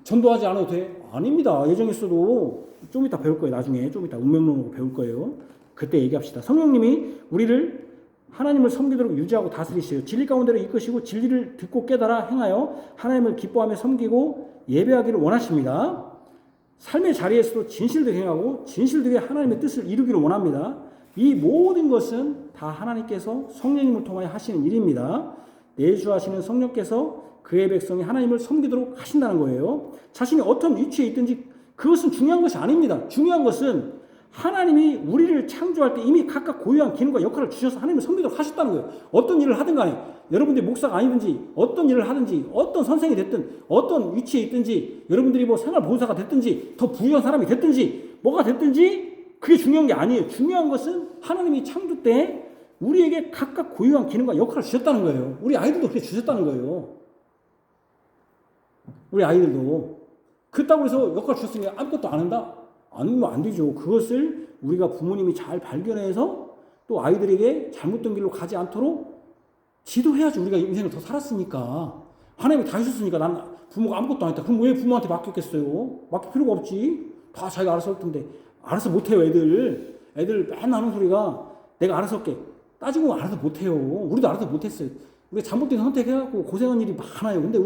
S2: 전도하지 않아도 돼? 아닙니다. 예정했어도 좀 이따 배울 거예요. 나중에 좀 이따 운명론으로 배울 거예요. 그때 얘기합시다. 성령님이 우리를 하나님을 섬기도록 유지하고 다스리시요. 진리 가운데로 이끄시고 진리를 듣고 깨달아 행하여 하나님을 기뻐하며 섬기고 예배하기를 원하십니다. 삶의 자리에서도 진실되게 행하고 진실되게 하나님의 뜻을 이루기를 원합니다. 이 모든 것은 다 하나님께서 성령님을 통하여 하시는 일입니다. 내주하시는 성령께서 그의 백성이 하나님을 섬기도록 하신다는 거예요. 자신이 어떤 위치에 있든지 그것은 중요한 것이 아닙니다. 중요한 것은 하나님이 우리를 창조할 때 이미 각각 고유한 기능과 역할을 주셔서 하나님을 섬기도록 하셨다는 거예요. 어떤 일을 하든 간에 여러분들이 목사가 아니든지 어떤 일을 하든지 어떤 선생이 됐든 어떤 위치에 있든지 여러분들이 뭐 생활보호사가 됐든지 더 부유한 사람이 됐든지 뭐가 됐든지 그게 중요한 게 아니에요. 중요한 것은 하나님이 창조 때 우리에게 각각 고유한 기능과 역할을 주셨다는 거예요. 우리 아이들도 그렇게 주셨다는 거예요. 우리 아이들도 그렇다고 해서 역할 주셨으니 아무것도 안 한다? 아니면 안 되죠. 그것을 우리가 부모님이 잘 발견해서 또 아이들에게 잘못된 길로 가지 않도록 지도해야지. 우리가 인생을 더 살았으니까. 하나님이 다 해줬으니까 난 부모가 아무것도 안 했다. 그럼 왜 부모한테 맡겼겠어요? 맡길 필요가 없지. 다 자기가 알아서 할 텐데. 알아서 못해요, 애들. 애들 맨날 하는 소리가 내가 알아서 할게. 따지고 보면 알아서 못해요. 우리도 알아서 못했어요. 우리가 잘못된 선택해갖고 고생한 일이 많아요. 근데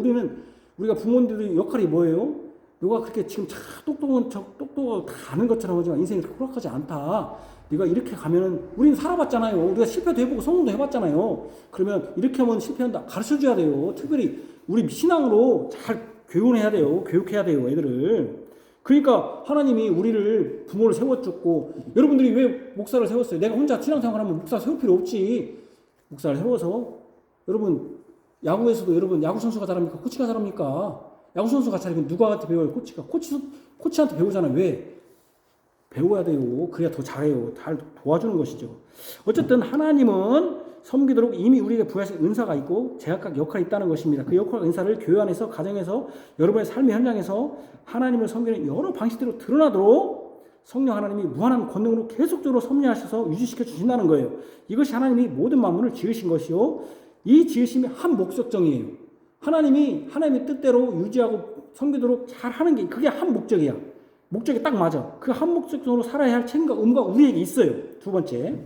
S2: 우리가 부모님들의 역할이 뭐예요? 너가 그렇게 지금 참 똑똑한 척, 똑똑하고 다 아는 것처럼 하지만 인생이 그렇게 호락하지 않다. 네가 이렇게 가면은, 우리는 살아봤잖아요. 우리가 실패도 해보고 성공도 해봤잖아요. 그러면 이렇게 하면 실패한다. 가르쳐줘야 돼요. 특별히 우리 신앙으로 잘 교훈해야 돼요. 교육해야 돼요, 애들을. 그러니까 하나님이 우리를 부모를 세워줬고, 여러분들이 왜 목사를 세웠어요? 내가 혼자 신앙생활하면 목사 세울 필요 없지. 목사를 세워서, 여러분 야구에서도 여러분 야구 선수가 잘합니까? 코치가 잘합니까? 야구 선수가 잘하면 누구한테 배워요? 코치가. 코치한테 배우잖아요. 왜? 배워야 돼요. 그래야 더 잘해요. 잘 도와주는 것이죠. 어쨌든 하나님은 섬기도록 이미 우리에게 부여하신 은사가 있고 제각각 역할이 있다는 것입니다. 그 역할과 은사를 교회 안에서, 가정에서, 여러분의 삶의 현장에서 하나님을 섬기는 여러 방식대로 드러나도록 성령 하나님이 무한한 권능으로 계속적으로 섭리하셔서 유지시켜 주신다는 거예요. 이것이 하나님이 모든 만물을 지으신 것이요, 이 지으심이 한 목적정이에요. 하나님의 뜻대로 유지하고 섬기도록 잘 하는 게, 그게 한 목적이야. 목적이 딱 맞아. 그 한 목적으로 살아야 할 책임과 의무가 우리에게 있어요. 두 번째.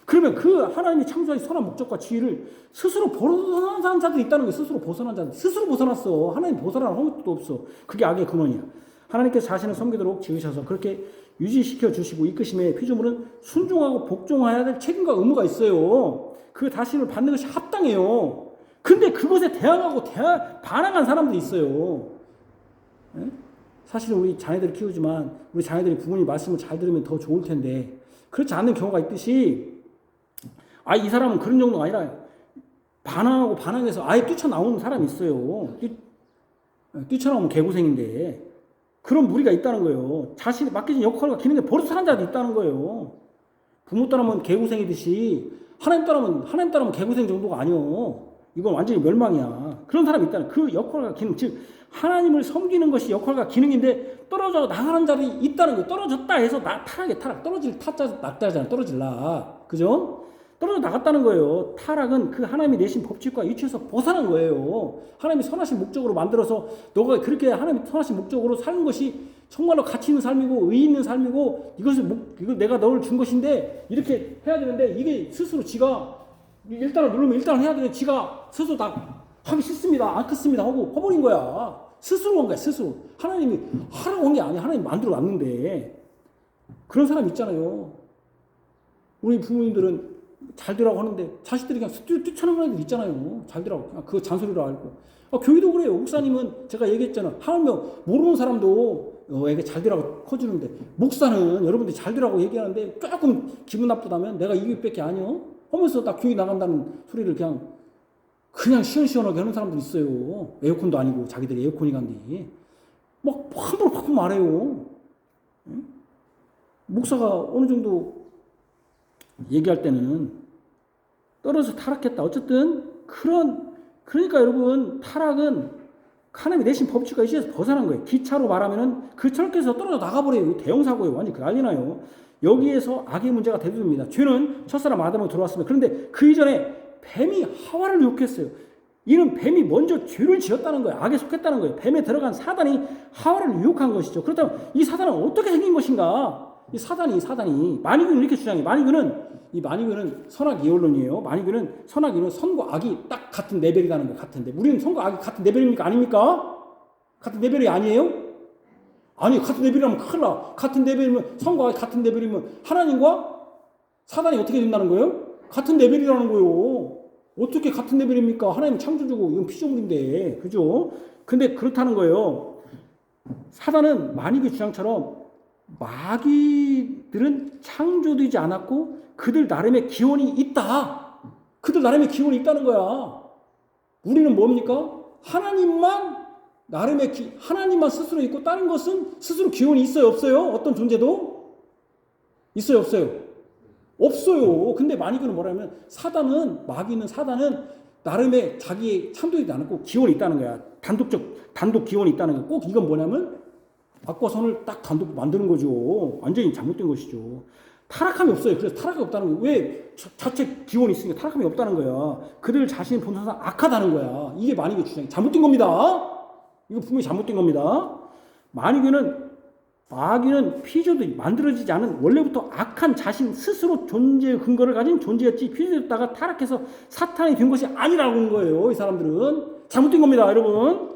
S2: 그러면 그 하나님이 창조하신 선한 목적과 지위를 스스로 벗어난 자들이 있다는 거예요. 스스로 벗어난 자들. 스스로 벗어났어. 하나님 벗어나는 아무것도 없어. 그게 악의 근원이야. 하나님께서 자신을 섬기도록 지으셔서 그렇게 유지시켜 주시고 이끄심의 피조물은 순종하고 복종해야 될 책임과 의무가 있어요. 그 다스림을 받는 것이 합당해요. 근데 그것에 대항하고 반항한 사람들이 있어요. 네? 사실은 우리 자녀들을 키우지만 우리 자녀들이 부모님 말씀을 잘 들으면 더 좋을 텐데 그렇지 않는 경우가 있듯이, 이 사람은 그런 정도가 아니라 반항하고 반항해서 아예 뛰쳐나오는 사람이 있어요. 뛰쳐나오면 개고생인데 그런 무리가 있다는 거예요. 자신이 맡겨진 역할과 기능에 버릇 사는 자도 있다는 거예요. 부모 따르면 개고생이듯이 하나님 따르면 개고생 정도가 아니요. 이건 완전히 멸망이야. 그런 사람이 있다는, 그 역할과 기능, 즉 하나님을 섬기는 것이 역할과 기능인데 떨어져 나가는 자들이 있다는 거예요. 떨어졌다 해서 타락, 떨어질 타자 낙자잖아요. 떨어질라, 그죠? 떨어져 나갔다는 거예요. 타락은 그 하나님이 내신 법칙과 이치에서 벗어난 거예요. 하나님이 선하신 목적으로 만들어서 너가 그렇게 하나님이 선하신 목적으로 사는 것이 정말로 가치 있는 삶이고 의의 있는 삶이고, 이거 내가 너를 준 것인데 이렇게 해야 되는데, 이게 스스로 지가 일단을 누르면 일단 해야 되는데 지가 스스로 다 하기 싫습니다, 안 크습니다 하고 퍼버린 거야. 스스로 한 거야. 스스로. 하나님이 하라고 한 게 아니야. 하나님 만들어 놨는데. 그런 사람 있잖아요. 우리 부모님들은 잘 되라고 하는데 자식들이 그냥 뛰쳐나가는 애들 있잖아요. 잘 되라고. 그냥 그거 잔소리로 알고. 교회도 그래요. 목사님은 제가 얘기했잖아. 하나님 모르는 사람도 애가 잘 되라고 커주는데, 목사는 여러분들이 잘 되라고 얘기하는데 조금 기분 나쁘다면 내가 이 교회밖에 아니요 하면서 딱 교회 나간다는 소리를 그냥 시원시원하게 하는 사람들 있어요. 에어컨도 아니고 자기들이 에어컨이 간디 막 함부로 팍팍 말해요. 응? 목사가 어느 정도 얘기할 때는 떨어져 타락했다. 어쨌든 그러니까 여러분, 타락은 하나님이 내신 법칙과 이시에서 벗어난 거예요. 기차로 말하면은 그 철께서 떨어져 나가버려요. 대형 사고예요. 완전 난리 나요. 여기에서 악의 문제가 대두됩니다. 죄는 첫사람 아담으로 들어왔습니다. 그런데 그 이전에 뱀이 하와를 유혹했어요. 이는 뱀이 먼저 죄를 지었다는 거예요. 악에 속했다는 거예요. 뱀에 들어간 사단이 하와를 유혹한 것이죠. 그렇다면 이 사단은 어떻게 생긴 것인가? 이 사단이 마니교는 이렇게 주장해. 마니교는 선악 이혼론이에요. 마니교는 선악 이혼은 선과 악이 딱 같은 레벨이라는 거 같은데, 우리는 선과 악이 같은 레벨입니까? 아닙니까? 같은 레벨이 아니에요? 아니, 같은 레벨이라면 큰일 나. 같은 레벨이면, 선과 악이 같은 레벨이면 하나님과 사단이 어떻게 된다는 거예요? 같은 레벨이라는 거예요. 어떻게 같은 레벨입니까? 하나님 창조주고 이건 피조물인데, 그죠? 근데 그렇다는 거예요. 사단은 마니교 주장처럼 마귀들은 창조되지 않았고 그들 나름의 기원이 있다. 그들 나름의 기원이 있다는 거야. 우리는 뭡니까? 하나님만 하나님만 스스로 있고 다른 것은 스스로 기원이 있어요, 없어요? 어떤 존재도? 있어요, 없어요? 없어요. 근데 마귀는 뭐라면 마귀는 사단은 나름의 자기의 창조되지 않았고 기원이 있다는 거야. 단독 기원이 있다는 거야. 꼭 이건 뭐냐면 악과 선을 딱 단독 만드는 거죠. 완전히 잘못된 것이죠. 타락함이 없어요. 그래서 타락함이 없다는 거예요. 왜? 자체 기원이 있으니까 타락함이 없다는 거야. 그들 자신이 본성상 악하다는 거야. 이게 마귀의 주장이 잘못된 겁니다. 이거 분명히 잘못된 겁니다. 마귀는 피조도 만들어지지 않은 원래부터 악한 자신 스스로 존재의 근거를 가진 존재였지, 피조되었다가 타락해서 사탄이 된 것이 아니라고 하는 거예요. 이 사람들은 잘못된 겁니다, 여러분.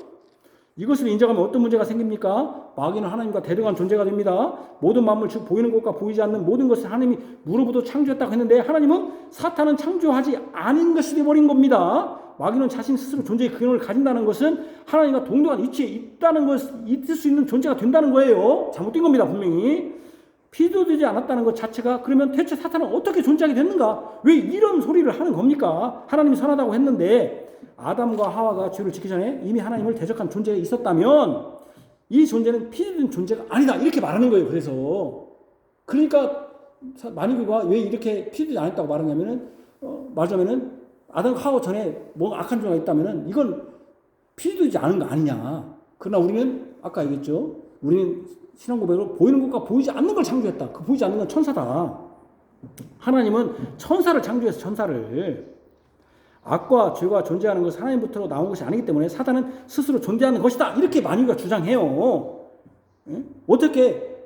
S2: 이것을 인정하면 어떤 문제가 생깁니까? 마귀는 하나님과 대등한 존재가 됩니다. 모든 만물 즉 보이는 것과 보이지 않는 모든 것을 하나님이 무로부터 창조했다고 했는데 하나님은 사탄은 창조하지 않은 것이 되어버린 겁니다. 마귀는 자신 스스로 존재의 근원을 가진다는 것은 하나님과 동등한 위치에 있다는 것, 있을 수 있는 존재가 된다는 거예요. 잘못된 겁니다, 분명히. 피조되지 않았다는 것 자체가 그러면 대체 사탄은 어떻게 존재하게 됐는가? 왜 이런 소리를 하는 겁니까? 하나님이 선하다고 했는데 아담과 하와가 죄를 짓기 전에 이미 하나님을 대적한 존재가 있었다면 이 존재는 피조된 존재가 아니다 이렇게 말하는 거예요. 그러니까 만유가 왜 이렇게 피조되지 않았다고 말하냐면은 말하자면은 아담과 하와 전에 뭐 악한 존재가 있다면은 이건 피조되지 않은 거 아니냐. 그러나 우리는 아까 얘기했죠. 우리는 신앙 고백으로 보이는 것과 보이지 않는 걸 창조했다. 그 보이지 않는 건 천사다. 하나님은 천사를 창조해서 천사를 악과 죄가 존재하는 것은 하나님부터 나온 것이 아니기 때문에 사단은 스스로 존재하는 것이다. 이렇게 만유가 주장해요. 어떻게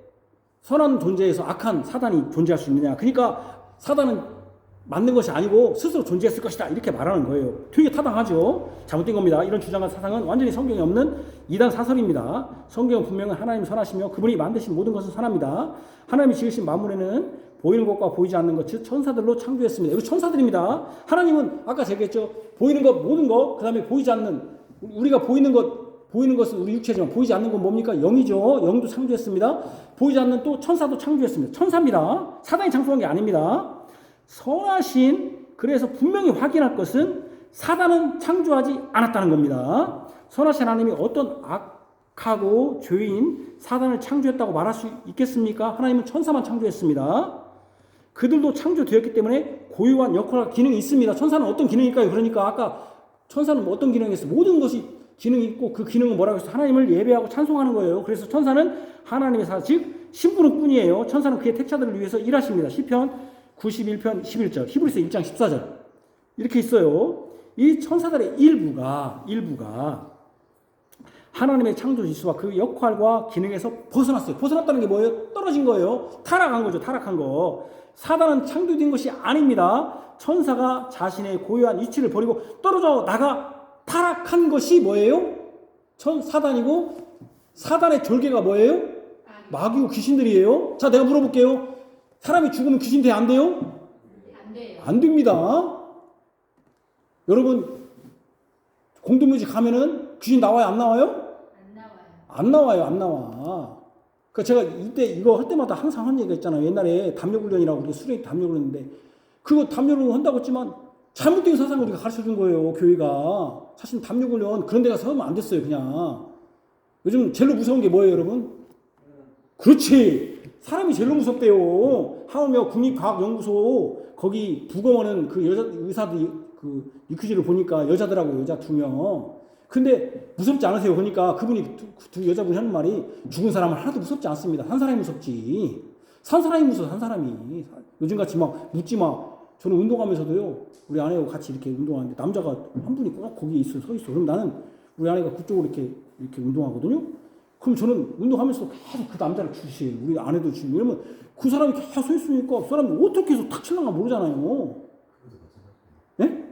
S2: 선한 존재에서 악한 사단이 존재할 수 있느냐. 그러니까 사단은 맞는 것이 아니고 스스로 존재했을 것이다. 이렇게 말하는 거예요. 되게 타당하죠. 잘못된 겁니다. 이런 주장과 사상은 완전히 성경에 없는 이단 사설입니다. 성경은 분명히 하나님이 선하시며 그분이 만드신 모든 것은 선합니다. 하나님이 지으신 만물에는 보이는 것과 보이지 않는 것, 즉 천사들로 창조했습니다. 이거 천사들입니다. 하나님은 아까 제가 했죠. 보이는 것, 모든 것, 그 다음에 보이지 않는, 우리가 보이는 것은 우리 육체지만 보이지 않는 건 뭡니까? 영이죠. 영도 창조했습니다. 보이지 않는 또 천사도 창조했습니다. 천사입니다. 사단이 창조한 게 아닙니다. 선하신, 그래서 분명히 확인할 것은 사단은 창조하지 않았다는 겁니다. 선하신 하나님이 어떤 악하고 죄인 사단을 창조했다고 말할 수 있겠습니까? 하나님은 천사만 창조했습니다. 그들도 창조되었기 때문에 고유한 역할과 기능이 있습니다. 천사는 어떤 기능일까요? 그러니까 아까 천사는 어떤 기능이 있어요? 모든 것이 기능이 있고 그 기능은 뭐라고 해서 하나님을 예배하고 찬송하는 거예요. 그래서 천사는 하나님의 사, 즉 신부는 뿐이에요. 천사는 그의 택자들을 위해서 일하십니다. 시편 91편 11절, 히브리서 1장 14절 이렇게 있어요. 이 천사들의 일부가 하나님의 창조 지수와 그 역할과 기능에서 벗어났어요. 벗어났다는 게 뭐예요? 떨어진 거예요. 타락한 거죠. 타락한 거. 사단은 창조된 것이 아닙니다. 천사가 자신의 고유한 위치를 버리고 떨어져 나가 타락한 것이 뭐예요? 사단이고 사단의 졸개가 뭐예요? 마귀고 귀신들이에요. 자, 내가 물어볼게요. 사람이 죽으면 귀신 돼? 안 돼요?
S3: 안 돼요.
S2: 안 됩니다. 여러분 공동묘지 가면은 귀신 나와요? 안 나와요?
S3: 안 나와요.
S2: 안 나와. 그러니까 제가 이때 이거 할 때마다 항상 한 얘기가 있잖아요. 옛날에 담력훈련이라고 우리가 수련회 담력훈련인데 그거 담력훈련 한다고 했지만 잘못된 사상을 우리가 가르쳐 준 거예요. 교회가. 사실 담력훈련 그런 데 가서 하면 안 됐어요. 그냥. 요즘 제일 무서운 게 뭐예요, 여러분? 그렇지. 사람이 제일 무섭대요. 하우며 국립과학연구소 거기 부검하는 그 의사들이 그 유퀴즈를 보니까 여자들하고 여자 2명. 근데 무섭지 않으세요? 그러니까 그분이 두 여자분이 하는 말이 죽은 사람은 하나도 무섭지 않습니다. 산 사람이 무섭지. 산 사람이 무서워. 산 사람이. 요즘같이 막 묻지 마. 저는 운동하면서도요. 우리 아내하고 같이 이렇게 운동하는데 남자가 한 분이 꼭 거기에 서 있어. 그럼 나는 우리 아내가 그쪽으로 이렇게 운동하거든요. 그럼 저는 운동하면서 계속 그 남자를 주시해요. 우리 아내도 주시고. 왜냐면 그 사람이 계속 서 있으니까 그 사람이 어떻게 해서 탁 칠랑가 모르잖아요. 예?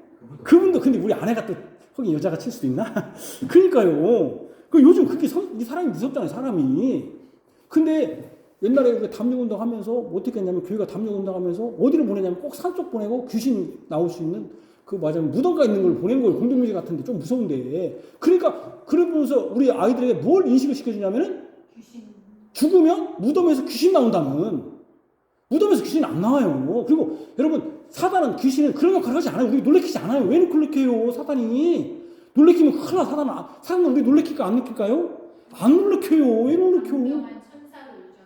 S2: 그분도 근데 우리 아내가 또 거기 여자가 칠 수도 있나? 그러니까요. 그 요즘 그게 이 사람이 무섭잖아요, 사람이. 근데 옛날에 우리가 담력운동 하면서 어떻게 했냐면 교회가 담력운동 하면서 어디를 보내냐면 꼭 산쪽 보내고 귀신 나올 수 있는 그 맞아요. 무덤가 있는 걸 보낸 거예요. 공동묘지 같은데 좀 무서운데. 그러니까 그러면서 우리 아이들에게 뭘 인식을 시켜주냐면은
S3: 귀신.
S2: 죽으면 무덤에서 귀신 나온다는. 무덤에서 귀신이 안 나와요. 그리고 여러분 사단은 귀신은 그런 역할을 하지 않아요. 우리 놀래키지 않아요. 왜 놀래켜요? 사단이. 놀래키면 큰일 나. 사단은 우리 놀래킬까 안 놀래킬까요? 안 놀래켜요. 왜 놀래켜?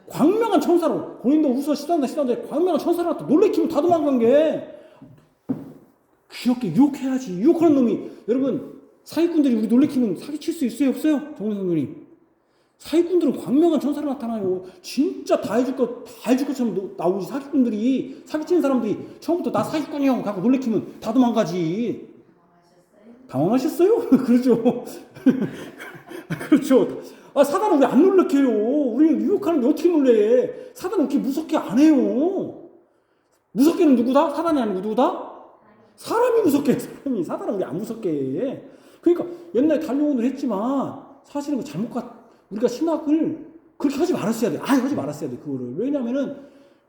S2: 광명한 천사로. 고린도 후서 13장에 광명한 천사로 나타. 놀래키면 다 도망간 게. 귀엽게 유혹해야지. 유혹하는 놈이. 여러분 사기꾼들이 우리 놀래키면 사기칠 수 있어요? 없어요? 정훈 선생님. 사기꾼들은 광명한 천사로 나타나요. 진짜 다 해줄 것처럼 나오지. 사기꾼들이, 사기치는 사람들이 처음부터 나 사기꾼이라고 갖고 놀래키면 다 도망가지. 당황하셨어요? 그렇죠. 그렇죠. 사단은 우리 안 놀래켜요. 우리는 유혹하는데 어떻게 놀래? 사단은 그렇게 무섭게 안 해요. 무섭게는 누구다? 사단이 아니고 누구다? 사람이 무섭게 해. 사단은 우리 안 무섭게 해. 그러니까 옛날에 달려오늘 했지만
S1: 사실은 우리가 신학을 그렇게 하지 말았어야 돼. 하지 말았어야 돼, 그거를. 왜냐면은,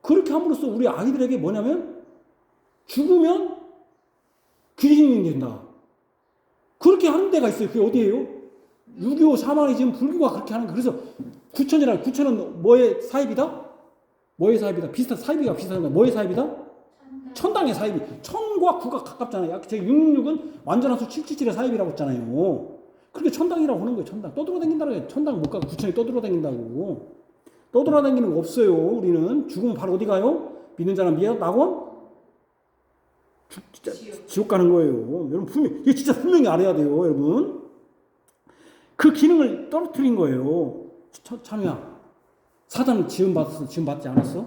S1: 그렇게 함으로써 우리 아이들에게 뭐냐면, 죽으면 귀신이 된다. 그렇게 하는 데가 있어요. 그게 어디예요? 6.25 샤머니즘 불교가 그렇게 하는 거예요. 그래서 구천은 뭐의 사입이다? 뭐의 사입이다? 사입이가 비슷한 거야. 뭐의 사입이다? 천당의 사입이. 천과 구가 가깝잖아요. 제 666은 완전한 수 777의 사입이라고 했잖아요. 그렇게 천당이라고 하는 거예요. 천당. 떠돌아다닌다는 거예요. 천당 못 가고 구천이 떠돌아다닌다고. 떠돌아다니는 거 없어요. 우리는 죽으면 바로 어디 가요? 믿는 자는 낙원? 지옥 가는 거예요. 여러분 이게 진짜 분명히 알아야 돼요. 여러분. 그 기능을 떨어뜨린 거예요. 찬우야. 사단은 지음 받았어? 지음 받지 않았어?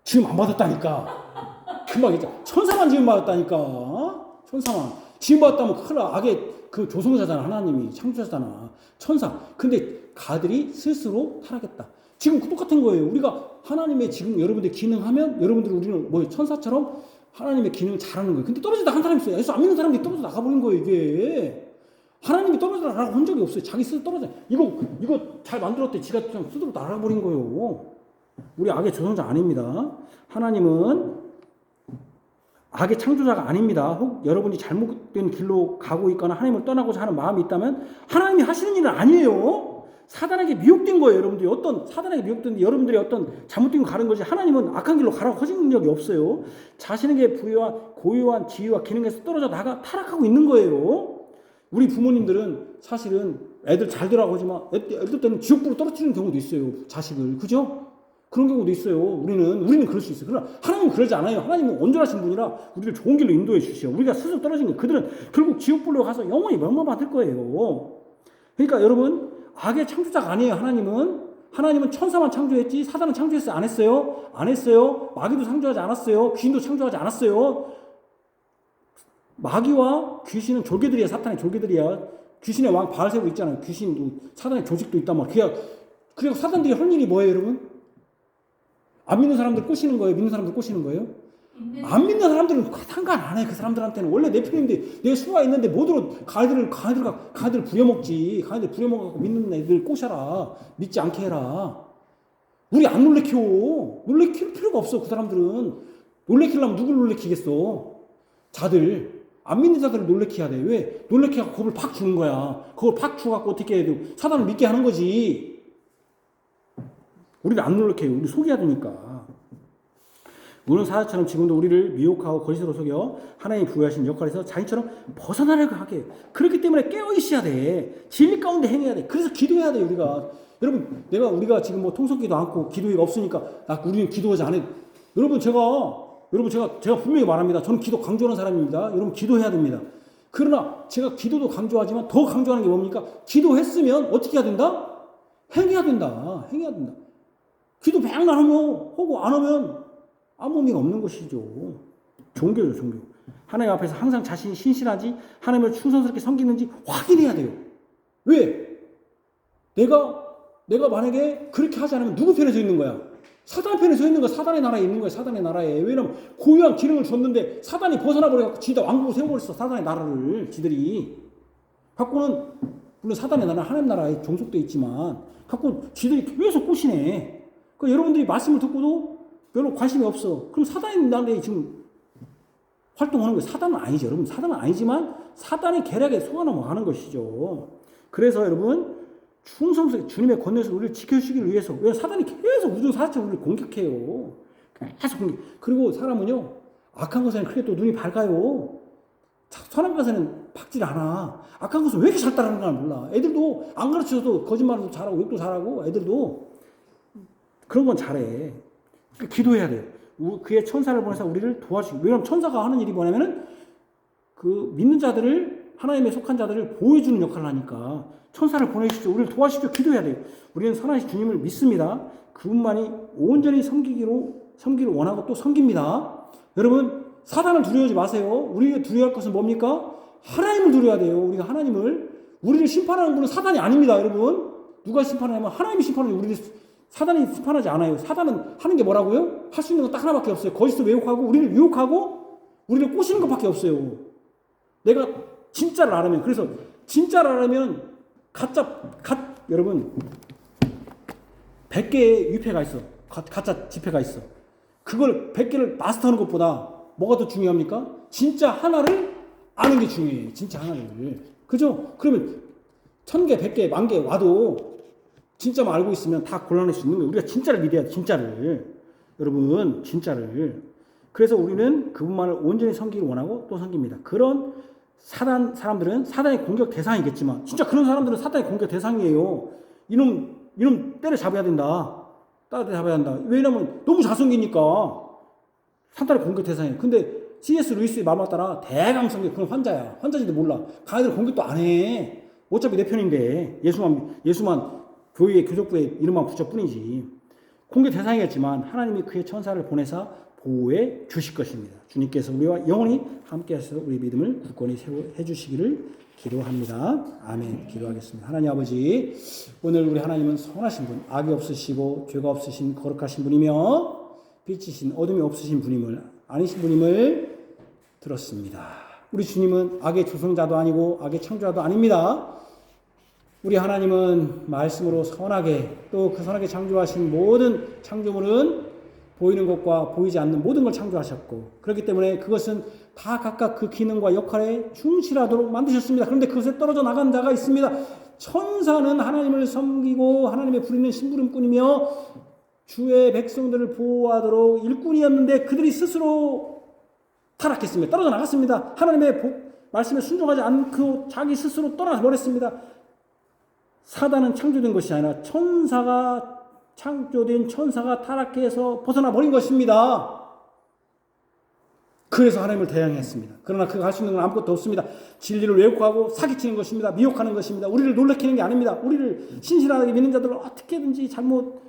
S1: 지음 안 받았다니까. 금방 했죠. 천사만 지음 받았다니까. 천사만. 지음 받았다면 큰일 나. 악의 그 조성자잖아. 하나님이 창조자잖아. 천사. 근데 가들이 스스로 타락했다. 지금 똑같은 거예요. 우리가 하나님의 지금 여러분들 기능하면 우리는 뭐 천사처럼 하나님의 기능을 잘하는 거예요. 근데 떨어지다 한 사람이 있어요. 예수 안 믿는 사람들이 떨어져 나가버린 거예요. 이게. 하나님이 떨어져 나가고 한 적이 없어요. 자기 스스로 떨어져. 이거 잘 만들었대. 지가 그냥 스스로 나가버린 거예요. 우리 악의 조성자 아닙니다. 하나님은 악의 창조자가 아닙니다. 혹 여러분이 잘못된 길로 가고 있거나 하나님을 떠나고자 하는 마음이 있다면 하나님이 하시는 일은 아니에요. 사단에게 미혹된 거예요. 여러분들이 사단에게 미혹된데 여러분들이 잘못된 거 가는 거지. 하나님은 악한 길로 가라고 하신 적이 없어요. 자신에게 부여한 고유한 지위와 기능에서 떨어져 타락하고 있는 거예요. 우리 부모님들은 사실은 애들 잘 되라고 하지만 애들 때는 지옥불로 떨어뜨리는 경우도 있어요. 자식을. 그죠? 그런 경우도 있어요. 우리는 그럴 수 있어요. 그러나 하나님은 그러지 않아요. 하나님은 온전하신 분이라 우리를 좋은 길로 인도해 주시오. 우리가 스스로 떨어진 거예요. 그들은 결국 지옥불로 가서 영원히 멸망받을 거예요. 그러니까 여러분, 악의 창조자가 아니에요. 하나님은 천사만 창조했지 사단은 창조했어요? 안 했어요? 안 했어요. 마귀도 창조하지 않았어요. 귀신도 창조하지 않았어요. 마귀와 귀신은 졸개들이야. 사탄의 졸개들이야. 귀신의 왕 바알세부 있잖아요. 귀신도 사단의 조직도 있단 말이야. 그리고 사단들이 할 일이 뭐예요, 여러분? 안 믿는 사람들 꼬시는 거예요? 믿는 사람들 꼬시는 거예요? 안 믿는 사람들은 상관 안 해. 그 사람들한테는 원래 내 편인데 내 수가 있는데 뭐들어 가이들 부려먹지. 가이들 부려먹고 믿는 애들 꼬셔라. 믿지 않게 해라. 우리 안 놀래킬 필요가 없어. 그 사람들은 놀래키려면 누굴 놀래키겠어? 자들 안 믿는 자들을 놀래켜야 돼. 왜? 놀래켜갖고 겁을 팍 주는 거야. 그걸 팍 주갖고 어떻게 해도 사단을 믿게 하는 거지. 우리를 안 놀래켜요. 우리 속여야 되니까. 우는 사자처럼 지금도 우리를 미혹하고 거짓으로 속여 하나님이 부여하신 역할에서 자기처럼 벗어나려고 하게. 그렇기 때문에 깨어 있어야 돼. 진리 가운데 행해야 돼. 그래서 기도해야 돼. 여러분, 우리가 지금 뭐 통성기도 않고 기도회가 없으니까 우리는 기도하지 않아요. 여러분 제가 분명히 말합니다. 저는 기도 강조하는 사람입니다. 여러분 기도해야 됩니다. 그러나 제가 기도도 강조하지만 더 강조하는 게 뭡니까? 기도했으면 어떻게 해야 된다? 행해야 된다. 기도 백날 하고 안 하면 아무 의미가 없는 것이죠. 종교죠, 종교. 하나님 앞에서 항상 자신이 신실한지 하나님을 충성스럽게 섬기는지 확인해야 돼요. 왜? 내가 만약에 그렇게 하지 않으면 누구 편에 서 있는 거야? 사단 편에 서 있는 거야. 사단의 나라에 있는 거야. 사단의 나라에. 왜냐면 고유한 기능을 줬는데 사단이 벗어나버려갖고 지다 왕국을 세워버렸어. 사단의 나라를 지들이. 갖고는 물론 사단의 나라 하나님 나라에 종속돼 있지만 갖고 지들이 계속 꼬시네. 그러니까 여러분들이 말씀을 듣고도 별로 관심이 없어. 그럼 사단의 나라에 지금 활동하는 거예요. 사단은 아니죠. 여러분 사단은 아니지만 사단의 계략에 속아넘어가는 것이죠. 그래서 여러분 충성스럽게 주님의 권능에서 우리를 지켜주시기를 위해서. 왜? 사단이 계속 우주사처럼 우리를 공격해요. 계속 공격. 그리고 사람은요 악한 것에는 크게 또 눈이 밝아요. 선한 것에는 박질 않아. 악한 것은 왜 이렇게 잘 따라하는가 몰라. 애들도 안 가르쳐도 거짓말도 잘하고 욕도 잘하고 애들도 그런 건 잘해. 그러니까 기도해야 돼요. 그의 천사를 보내서 우리를 도와주시고. 왜냐하면 천사가 하는 일이 뭐냐면은 그 믿는 자들을 하나님에 속한 자들을 보호해주는 역할을 하니까 천사를 보내주십시오. 우리를 도와주십시오. 기도해야 돼요. 우리는 선하신 주님을 믿습니다. 그분만이 온전히 섬기기를 원하고 또 섬깁니다. 여러분 사단을 두려워하지 마세요. 우리가 두려워할 것은 뭡니까? 하나님을 두려워야 돼요. 우리가 우리를 심판하는 분은 사단이 아닙니다. 여러분 누가 심판하냐면 하나님이 심판하는 우리를 사단이 심판하지 않아요. 사단은 하는 게 뭐라고요? 할 수 있는 건 딱 하나밖에 없어요. 거짓을 왜곡하고 우리를 유혹하고 우리를 꼬시는 것밖에 없어요. 내가 진짜를 알으면. 그래서 진짜를 알으면
S2: 여러분 100개의 유패가 있어. 가짜 지폐가 있어. 그걸 100개를 마스터하는 것보다 뭐가 더 중요합니까? 진짜 하나를 아는 게 중요해요. 진짜 하나를. 그죠? 그러면 1000개, 100개, 10,000개 와도 진짜만 알고 있으면 다 골라낼 수 있는 거예요. 우리가 진짜를 믿어야 돼. 진짜를. 여러분 진짜를. 그래서 우리는 그분만을 온전히 섬기기를 원하고 또 섬깁니다. 그런 사람들은 사단의 공격 대상이겠지만 진짜 그런 사람들은 사단의 공격 대상이에요. 이놈 때려잡아야 된다. 따라잡아야 한다. 왜냐면 너무 잘생기니까 사단의 공격 대상이에요. 근데 C.S. 루이스의 마음에 따라 대강성계 그건 환자야. 환자인데 몰라. 가해들 공격도 안 해. 어차피 내 편인데 예수만 교회의 교족부에 이름만 붙여 뿐이지. 공격 대상이겠지만 하나님이 그의 천사를 보내사 보호해 주실 것입니다. 주님께서 우리와 영원히 함께하셔서 우리 믿음을 굳건히 해 주시기를 기도합니다. 아멘. 기도하겠습니다. 하나님 아버지, 오늘 우리 하나님은 선하신 분, 악이 없으시고 죄가 없으신 거룩하신 분이며 빛이신 어둠이 없으신 분임을 아니신 분임을 들었습니다. 우리 주님은 악의 조성자도 아니고 악의 창조자도 아닙니다. 우리 하나님은 말씀으로 선하게 또 그 선하게 창조하신 모든 창조물은 보이는 것과 보이지 않는 모든 걸 창조하셨고 그렇기 때문에 그것은 다 각각 그 기능과 역할에 충실하도록 만드셨습니다. 그런데 그것에 떨어져 나간 자가 있습니다. 천사는 하나님을 섬기고 하나님의 부리는 심부름꾼이며 주의 백성들을 보호하도록 일꾼이었는데 그들이 스스로 타락했습니다. 떨어져 나갔습니다. 하나님의 말씀에 순종하지 않고 자기 스스로 떠나버렸습니다. 사단은 창조된 것이 아니라 창조된 천사가 타락해서 벗어나 버린 것입니다. 그래서 하나님을 대항했습니다. 그러나 그가 할 수 있는 건 아무것도 없습니다. 진리를 왜곡하고 사기치는 것입니다. 미혹하는 것입니다. 우리를 놀래키는 게 아닙니다. 우리를 신실하게 믿는 자들을 어떻게든지 잘못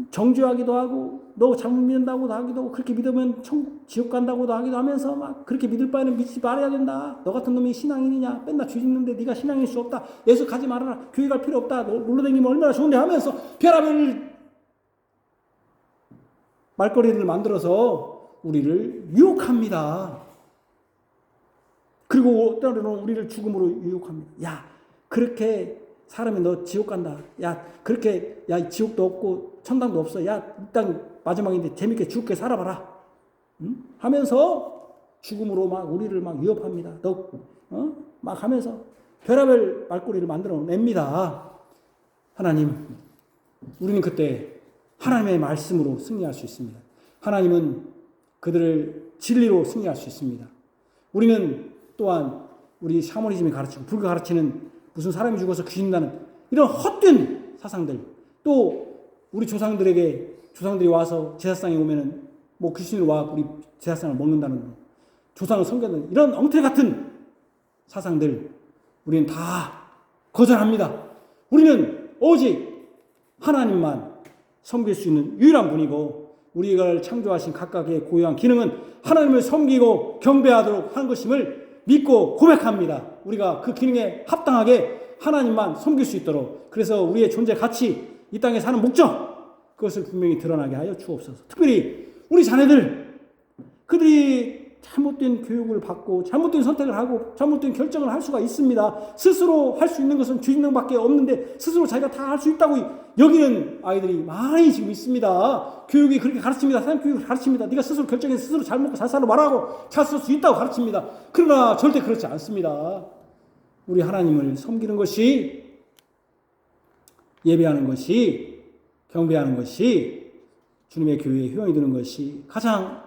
S2: 정죄하기도 하고 너 잘못 믿는다고도 하기도 하고 그렇게 믿으면 지옥 간다고도 하기도 하면서 막 그렇게 믿을 바에는 믿지 말아야 된다. 너 같은 놈이 신앙인이냐? 맨날 죄 짓는데 네가 신앙일 수 없다. 예수 가지 말아라. 교회 갈 필요 없다. 놀러다니면 얼마나 좋은데 하면서 별의별 말거리를 만들어서 우리를 유혹합니다. 그리고 때로는 우리를 죽음으로 유혹합니다. 야 그렇게 사람이 너 지옥 간다. 야 그렇게 야 지옥도 없고 천당도 없어. 야 일단 마지막인데 재밌게 죽게 살아봐라. 응? 하면서 죽음으로 막 우리를 막 위협합니다. 너 막 하면서 별의별 말꼬리를 만들어 냅니다. 하나님, 우리는 그때 하나님의 말씀으로 승리할 수 있습니다. 하나님은 그들을 진리로 승리할 수 있습니다. 우리는 또한 우리 샤머니즘이 가르치고 불교 가르치는 무슨 사람이 죽어서 귀신다는 이런 헛된 사상들 또 우리 조상들이 와서 제사상에 오면은 뭐 귀신으로 와 우리 제사상을 먹는다는 조상을 섬기는 이런 엉터리 같은 사상들 우리는 다 거절합니다. 우리는 오직 하나님만 섬길 수 있는 유일한 분이고 우리가 창조하신 각각의 고유한 기능은 하나님을 섬기고 경배하도록 하는 것임을 믿고 고백합니다. 우리가 그 기능에 합당하게 하나님만 섬길 수 있도록 그래서 우리의 존재 가치 이 땅에 사는 목적 그것을 분명히 드러나게 하여 주옵소서. 특별히 우리 자녀들 그들이 잘못된 교육을 받고 잘못된 선택을 하고 잘못된 결정을 할 수가 있습니다. 스스로 할 수 있는 것은 주인공밖에 없는데 스스로 자기가 다 할 수 있다고 여기는 아이들이 많이 지금 있습니다. 교육이 그렇게 가르칩니다. 사회교육을 가르칩니다. 네가 스스로 결정해서 스스로 잘 먹고 잘 살아 말하고 잘 쓸 수 있다고 가르칩니다. 그러나 절대 그렇지 않습니다. 우리 하나님을 섬기는 것이 예배하는 것이 경배하는 것이 주님의 교회에 효용이 되는 것이 가장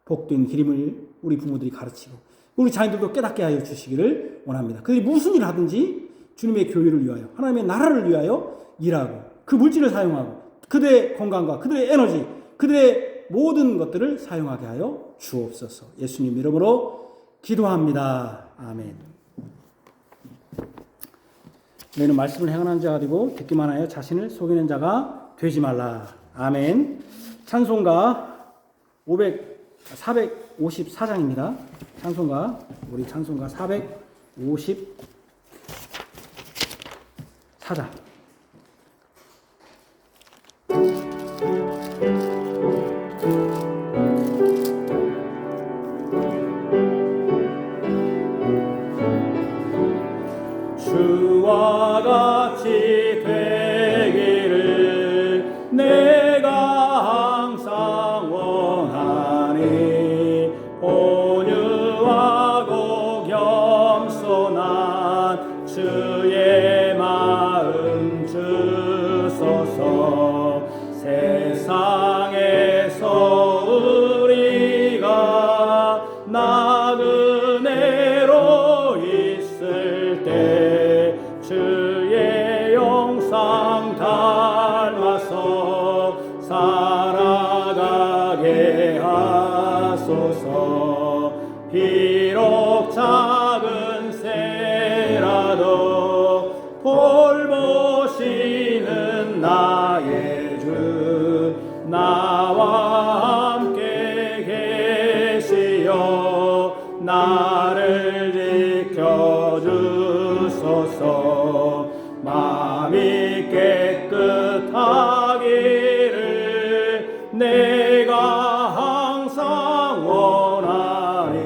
S2: 복된 길임을 우리 부모들이 가르치고 우리 자녀들도 깨닫게 하여 주시기를 원합니다. 그들이 무슨 일을 하든지 주님의 교회를 위하여 하나님의 나라를 위하여 일하고 그 물질을 사용하고 그들의 건강과 그들의 에너지 그들의 모든 것들을 사용하게 하여 주옵소서. 예수님 이름으로 기도합니다. 아멘. 너희는 말씀을 행하는 자가 되고 듣기만 하여 자신을 속이는 자가 되지 말라. 아멘. 찬송가 454장입니다. 우리 찬송가 454장. 주와 주와 같이 되기를 내가 항상 원하니 온유하고 겸손한 주의 마음 주소서. 세상에서 우리가 나그네로 있을 때 주의 영상 닮아서 살아가게 하소서. 비록 작은 새라도 돌보시는 나의 주 나와 함께 계시어 나를 지켜주소서. 마음이 깨끗하기를 내가 항상 원하니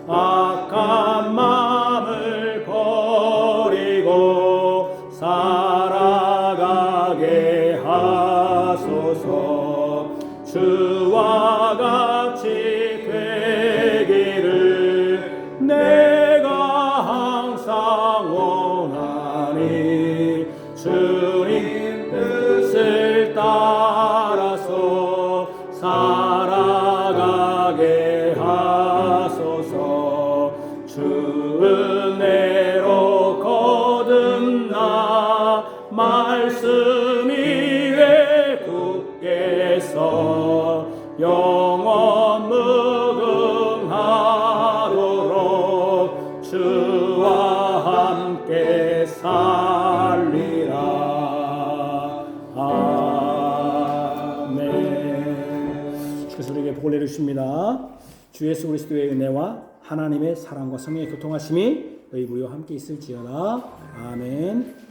S2: 악한 마음을 버리고 살아가게 하소서. 주와 같이 되기를 내가 항상 원하니 주님 뜻을 따라서 살아가게 하소서. 주 은혜로 거듭나 말씀 위에 굳게 서 영원 무궁하도록 주와 함께 살리라. 아멘. 주께서 우리에게 복을 내리십니다. 주 예수 그리스도의 은혜와 하나님의 사랑과 성령의 교통하심이 너희 우리와 함께 있을지어다. 아멘.